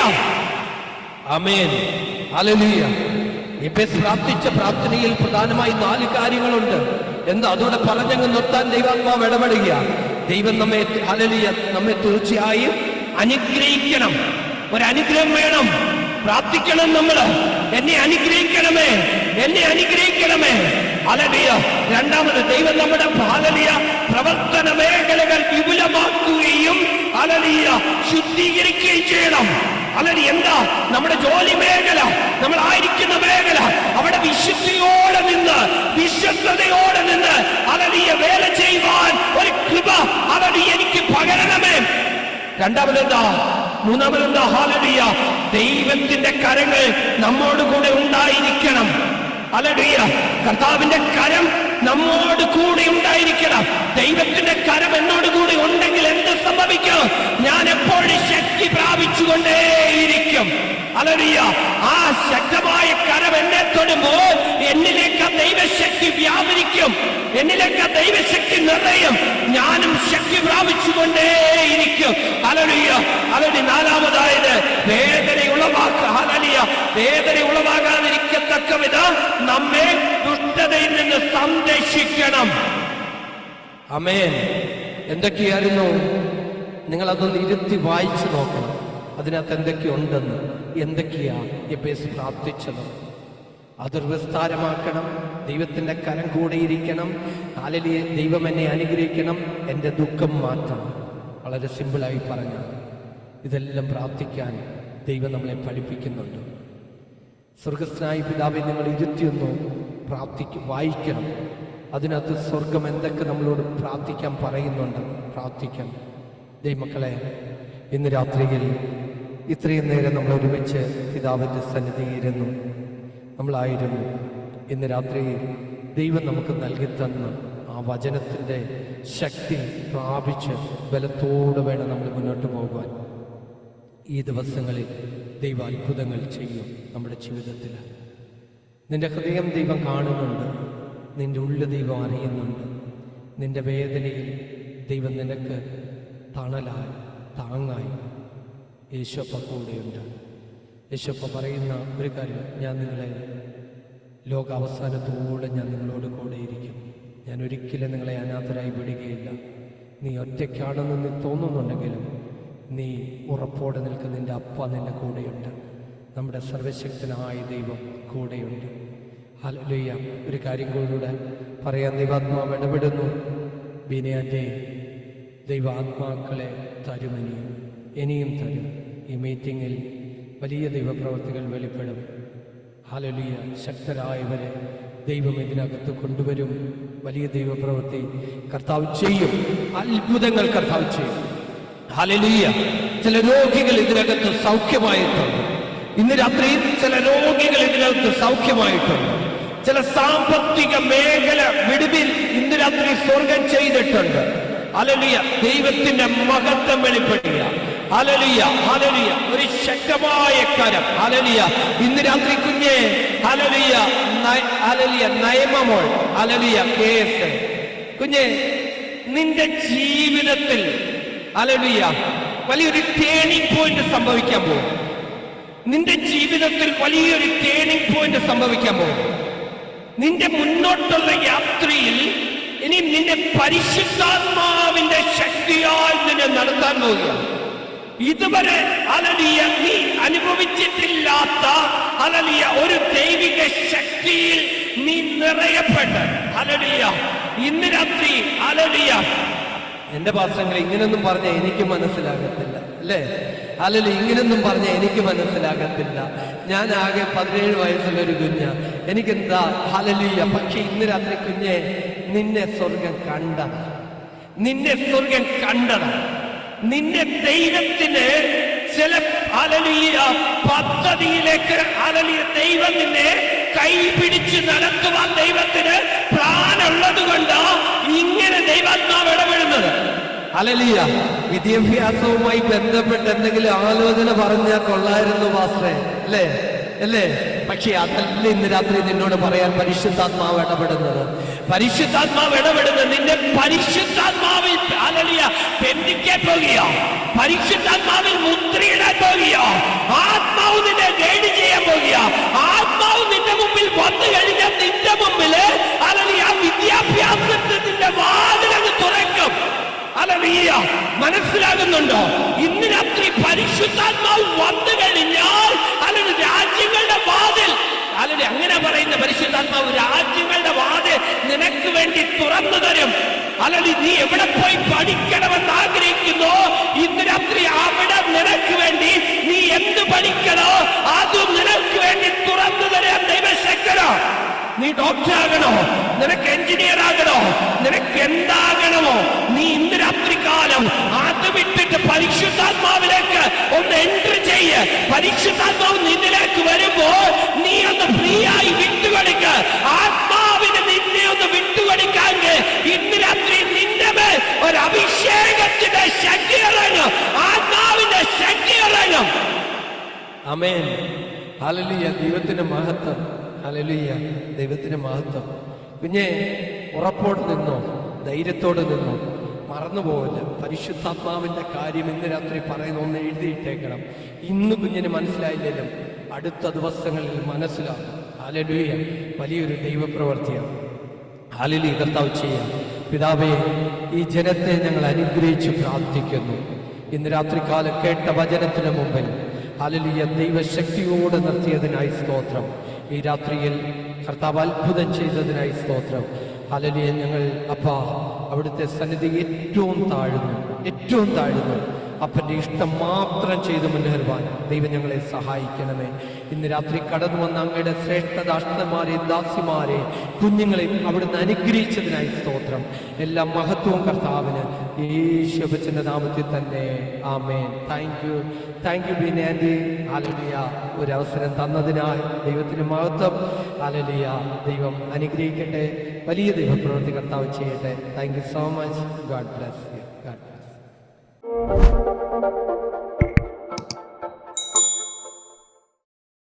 ആമേൻ. ഹല്ലേലൂയ. എഫേസ് പ്രാർത്ഥിച്ച പ്രാർത്ഥനയിൽ പ്രധാനമായി 4 കാര്യങ്ങളുണ്ട്. എന്താ? അതുകൂടെ പറഞ്ഞങ്ങ് നിർത്താൻ ദൈവാത്മാവ് ഇടപെടുക. ദൈവം നമ്മെ, ഹല്ലേലൂയ, നമ്മെ തീർച്ചയായും അനുഗ്രഹിക്കണം. ഒരനുഗ്രഹം വേണം. പ്രാർത്ഥിക്കണം നമ്മൾ, എന്നെ അനുഗ്രഹിക്കണമേ, എന്നെ അനുഗ്രഹിക്കണമേ. ഹല്ലേലൂയ. രണ്ടാമത്, ദൈവം നമ്മുടെ ഹല്ലേലൂയ പ്രവർത്തന മേഖലകൾ വിപുലമാക്കുകയും ഹല്ലേലൂയ ശുദ്ധീകരിക്കുകയും ചെയ്യണം. ഹല്ലേലൂയ. എന്താ? നമ്മുടെ ജോലി മേഖല, നമ്മളായിരിക്കുന്ന മേഖല, അവിടെ വിശുദ്ധിയോടെ നിന്ന്, വിശ്വസ്തയോടെ നിന്ന് ഹല്ലേലൂയ വേല ചെയ്യുവാൻ ഒരു കൃപ ഹല്ലേലൂയ എനിക്ക് പകരണമേ. രണ്ടാമതെന്താ? മൂന്നാമതെന്താ? ഹല്ലേലൂയ ദൈവത്തിന്റെ കരങ്ങൾ നമ്മോട് കൂടെ ഉണ്ടായിരിക്കണം. ഹല്ലേലൂയ. കർത്താവിന്റെ കരം നമ്മോട് കൂടെ ഉണ്ടായിരിക്കണം. ദൈവത്തിന്റെ കരം എന്നോട് കൂടെ ഉണ്ടെങ്കിൽ എന്ത് സംഭവിക്കും? ഞാൻ എപ്പോഴും ശക്തി പ്രാപിച്ചുകൊണ്ടേയിരിക്കും. ഹല്ലേലൂയ. ആ ശക്തമായ കരം എന്നെ തൊടുമ്പോൾ എന്നിലേക്ക് ദൈവശക്തി വ്യാപരിക്കും, എന്നിലേക്ക് ദൈവശക്തി നിറയും, ഞാനും ശക്തി പ്രാപിച്ചുകൊണ്ടേയിരിക്കും. ഹല്ലേലൂയ. ഹല്ലേലൂയ. നാലാമതായത് വേദന ഉളവാക്കുക. ഹല്ലേലൂയ. വേദന ഉളവാകാതിരിക്കത്തക്ക വിധം നമ്മെ ദുഷ്ടതയിൽ നിന്ന് സംരക്ഷിക്കണം. ആമേൻ. എന്തൊക്കെയായിരുന്നു? നിങ്ങളതൊന്ന് ഇരുത്തി വായിച്ചു നോക്കണം. അതിനകത്ത് എന്തൊക്കെയുണ്ടെന്ന്, എന്തൊക്കെയാ എബേസ് പ്രാർത്ഥിച്ചത്. അതൊരു വിസ്താരമാക്കണം. ദൈവത്തിന്റെ കരം കൂടെയിരിക്കണം. ഹല്ലേലൂയ. ദൈവം എന്നെ അനുഗ്രഹിക്കണം, എൻ്റെ ദുഃഖം മാറ്റണം. വളരെ സിമ്പിളായി പറഞ്ഞു. ഇതെല്ലാം പ്രാർത്ഥിക്കാൻ ദൈവം നമ്മളെ പഠിപ്പിക്കുന്നുണ്ട്. സ്വർഗസ്ഥനായ പിതാവെ, നിങ്ങൾ ഇരുത്തിയൊന്നു വായിക്കണം. അതിനകത്ത് സ്വർഗം എന്തൊക്കെ നമ്മളോട് പ്രാർത്ഥിക്കാൻ പറയുന്നുണ്ട്. പ്രാർത്ഥിക്കണം. ദൈവമക്കളെ, ഇന്ന് രാത്രിയിൽ ഇത്രയും നേരം നമ്മൾ ഒരുമിച്ച് പിതാവിൻ്റെ സന്നിധിയിരുന്നു നമ്മളായിരുന്നു. ഇന്ന് രാത്രി ദൈവം നമുക്ക് നൽകിത്തന്ന ആ വചനത്തിൻ്റെ ശക്തി പ്രാപിച്ച് ബലത്തോടെ വേണം നമ്മൾ മുന്നോട്ട് പോകുവാൻ. ഈ ദിവസങ്ങളിൽ ദൈവ അത്ഭുതങ്ങൾ ചെയ്യും നമ്മുടെ ജീവിതത്തിൽ. നിന്റെ ഹൃദയം ദൈവം കാണുന്നുണ്ട്, നിന്റെ ഉള്ളിൽ ദൈവം അറിയുന്നുണ്ട്. നിന്റെ വേദനയിൽ ദൈവം നിനക്ക് തണലായി താങ്ങായി യേശുപ്പ കൂടെയുണ്ട്. യേശുപ്പ പറയുന്ന ഒരു കാര്യം, ഞാൻ നിങ്ങളെ ലോകാവസാനത്തോടെ ഞാൻ നിങ്ങളോട് കൂടെയിരിക്കും. ഞാൻ ഒരിക്കലും നിങ്ങളെ അനാഥരായി വിടുകയില്ല. നീ ഒറ്റയ്ക്കാണെന്ന് നീ തോന്നുന്നുണ്ടെങ്കിലും നീ ഉറപ്പോടെ നിൽക്കുന്ന നിന്റെ അപ്പ നിന്റെ കൂടെയുണ്ട്. നമ്മുടെ സർവശക്തനായ ദൈവം കൂടെയുണ്ട്. ഹല്ലേലൂയ. ഒരു കാര്യം കൂടെ പറയാൻ ദൈവാത്മാവ് ഇടപെടുന്നു. ബിനിയാൻ്റെ ദൈവാത്മാക്കളെ തരുമനിയും ഇനിയും തരും. ഈ മീറ്റിങ്ങിൽ വലിയ ദൈവപ്രവർത്തികൾ വെളിപ്പെടും. ഹല്ലേലൂയ. ശക്തരായവരെ ദൈവം ഇതിനകത്ത് കൊണ്ടുവരും. വലിയ ദൈവപ്രവൃത്തി കർത്താവ് ചെയ്യും. അത്ഭുതങ്ങൾ കർത്താവ് ചെയ്യും. ഹല്ലേലൂയ. ചില രോഗികൾ ഇതിനകത്ത് സൗഖ്യമായിട്ടുണ്ട്. ഇന്ന് രാത്രിയിൽ ചില രോഗികൾ ഇതിനകത്ത് സൗഖ്യമായിട്ടുണ്ട്. ചില സാമ്പത്തിക മേഖല വിടുവിൽ ഇന്ന് രാത്രി സ്വർഗം ചെയ്തിട്ടുണ്ട്. ഹല്ലേലൂയ. ദൈവത്തിന്റെ മഹത്വം വെളിപ്പെടുക. ഹല്ലേലൂയ. ഹല്ലേലൂയ. ഒരു ശക്തമായ കരം. ഹല്ലേലൂയ. ഇന്ന് രാത്രി കുഞ്ഞെ, ഹല്ലേലൂയ, ഹല്ലേലൂയ, നയമോൾ, ഹല്ലേലൂയ, കേസ് കുഞ്ഞെ, നിന്റെ ജീവിതത്തിൽ ഹല്ലേലൂയ വലിയൊരു ടേണിംഗ് പോയിന്റ് സംഭവിക്കാൻ പോകും. നിന്റെ ജീവിതത്തിൽ വലിയൊരു ടേണിംഗ് പോയിന്റ് സംഭവിക്കാൻ പോകും. നിന്റെ മുന്നോട്ടുള്ള യാത്രയിൽ ഇനി നിന്റെ പരിശുദ്ധാത്മാവിന്റെ ശക്തിയാൽ നിന്നെ നടത്താൻ പോവുക. ഇതുവരെ ഹല്ലേലൂയ നീ അനുഭവിച്ചിട്ടില്ലാത്ത ഹല്ലേലൂയ ഒരു ദൈവിക ശക്തിയിൽ നീ നിറയപ്പെട്ട് ഹല്ലേലൂയ ഇന്ന് രാത്രി ഹല്ലേലൂയ. എന്റെ പാസ്റ്റങ്ങളെ, ഇങ്ങനൊന്നും പറഞ്ഞ എനിക്ക് മനസ്സിലാകത്തില്ല അല്ലേ? ഹല്ലേലൂയ. ഇങ്ങനൊന്നും പറഞ്ഞ എനിക്ക് മനസ്സിലാകത്തില്ല. ഞാൻ ആകെ 17 വയസ്സുള്ളൊരു കുഞ്ഞ. എനിക്കെന്താ ഹല്ലേലൂയ. പക്ഷെ ഇന്ന് രാത്രി കുഞ്ഞെ, നിന്നെ സ്വർഗം കണ്ടതാണ്. നിന്നെ സ്വർഗം കണ്ടതാണ്. നിന്നെ ദൈവത്തിന് ചില ഹല്ലേലൂയ പദ്ധതിയിലേക്ക് ഹല്ലേലൂയ ദൈവം നിന്നെ കൈപിടിച്ച് നടത്തുവാൻ ദൈവത്തിന് പ്ലാനുള്ളത് കൊണ്ട് ഇങ്ങനെ ദൈവാത്മാവ് ഇടപെടുന്നത്. ഹല്ലേലൂയ. വിദ്യാഭ്യാസവുമായി ബന്ധപ്പെട്ട് എന്തെങ്കിലും ആലോചന പറഞ്ഞാൽ കൊള്ളായിരുന്നു പാസ്റ്ററെ, അല്ലേ? അല്ലേ? പക്ഷെ അതല്ല ഇന്ന് രാത്രി നിന്നോട് പറയാൻ പരിശുദ്ധാത്മാവ് ഇടപെടുന്നത്. പരിശുദ്ധാത്മാവ് ഇടപെടുന്നത് നിന്റെ പരിശുദ്ധാത്മാവിൽ ഹല്ലേലൂയ ബന്ധിക്കാൻ പോകുക. പരിശുദ്ധാത്മാവിൽ മുദ്രയിടാൻ പോകുക. ആത്മാവ് നിന്നെ ഗൈഡ് ചെയ്യാൻ പോകുക. ആത്മാവ് നിന്റെ മുമ്പിൽ വന്നു കഴിഞ്ഞാൽ നിന്റെ മുമ്പിൽ ഹല്ലേലൂയ വിദ്യാഭ്യാസത്തിന്റെ വാതിലങ്ങ് തുറക്കും. ഹല്ലേലൂയ. മനസ്സിലാകുന്നുണ്ടോ? ഇന്ന് രാത്രി പരിശുദ്ധാത്മാവ് വന്നു കഴിഞ്ഞാൽ അല്ലെങ്കിൽ രാജ്യങ്ങളുടെ വാതിൽ, അല്ലെങ്കിൽ അങ്ങനെ പറയുന്ന പരിശുദ്ധാത്മാവ് രാജ്യങ്ങളുടെ വാതിൽ നിനക്ക് വേണ്ടി തുറന്നു തരും. അല്ലെങ്കിൽ നീ എവിടെ പോയി പഠിക്കണമെന്ന് ആഗ്രഹിക്കുന്നോ ഇന്ന് രാത്രി അവിടെ നിനക്ക് വേണ്ടി നീ എന്ത് പഠിക്കണോ അതും നിനക്ക് വേണ്ടി തുറന്നു തരാൻ ദൈവശക്തനോ. നീ ഡോക്ടർ ആകണോ, നിനക്ക് എഞ്ചിനീയർ ആകണോ, നിനക്ക് എന്താകണമോ, നീ ഇന്ന് രാത്രി കാലം അത് വിട്ടിട്ട് പരിശുദ്ധാത്മാവിലേക്ക് ഒന്ന് എൻട്രി ചെയ്യ്. പരിശുദ്ധാത്മാവ് നിന്നിലേക്ക് വരുമ്പോൾ നീ ഒന്ന് ഫ്രീ ആയി വിട്ടുകൊടുക്ക. ആത്മാവിന് നിന്നെ ഒന്ന് വിട്ടുകൊടുക്കാമെങ്കിൽ ഇന്ന് രാത്രി നിന്റെ മേൽ ഒരു അഭിഷേകത്തിന്റെ ശക്തി ഇറങ്ങും. ആത്മാവിന്റെ ശക്തി ഇറങ്ങും. ആമേൻ. ഹല്ലേലൂയ. ദൈവത്തിന്റെ മഹത്വം. ഹല്ലേലൂയ. ദൈവത്തിന്റെ മഹത്വം. കുഞ്ഞെ, ഉറപ്പോടെ നിന്നോ, ധൈര്യത്തോടെ നിന്നോ, മറന്നുപോകില്ല. പരിശുദ്ധാത്മാവിന്റെ കാര്യം ഇന്ന് രാത്രി പറയുന്ന ഒന്ന് എഴുതിയിട്ടേക്കണം. ഇന്ന് കുഞ്ഞിന് മനസ്സിലായില്ലെങ്കിലും അടുത്ത ദിവസങ്ങളിൽ മനസ്സിലാകും. ഹല്ലേലൂയ, വലിയൊരു ദൈവപ്രവൃത്തിയാണ്. ഹല്ലേലൂയ, കർത്താവ് ചെയ്യാം. പിതാവേ, ഈ ജനത്തെ ഞങ്ങൾ അനുഗ്രഹിച്ച് പ്രാർത്ഥിക്കുന്നു. ഇന്ന് രാത്രികാലം കേട്ട വചനത്തിന് മുമ്പിൽ ഹല്ലേലൂയ ദൈവശക്തിയോടെ നിർത്തിയതിനായി സ്തോത്രം. ഈ രാത്രിയിൽ കർത്താവ് അത്ഭുതം ചെയ്തതിനായി സ്തോത്രം. ഹല്ലേലൂയ, ഞങ്ങൾ അപ്പാ അവിടുത്തെ സന്നിധി ഏറ്റവും താഴ്ന്നു അപ്പൻ്റെ ഇഷ്ടം മാത്രം ചെയ്ത് മുന്നേറുവാൻ ദൈവം ഞങ്ങളെ സഹായിക്കണമേ. ഇന്ന് രാത്രി കടന്നു വന്ന അങ്ങയുടെ ശ്രേഷ്ഠദാഷ്ടന്മാരെ, ദാസിമാരെ, കുഞ്ഞുങ്ങളെ അവിടുന്ന് അനുഗ്രഹിച്ചതിനായി സ്തോത്രം. എല്ലാ മഹത്വവും കർത്താവിന് യേശുവിന്റെ നാമത്തിൽ തന്നെ. ആമേൻ. Thank you Beena aunty. ഹല്ലേലൂയ, ഒരവസരം തന്നതിനായി ദൈവത്തിന് മഹത്വം. ഹല്ലേലൂയ, ദൈവം അനുഗ്രഹിക്കട്ടെ. വലിയ ദൈവപ്രവൃത്തി കർത്താവ് ചെയ്യട്ടെ. Thank you so much. God bless you. God bless.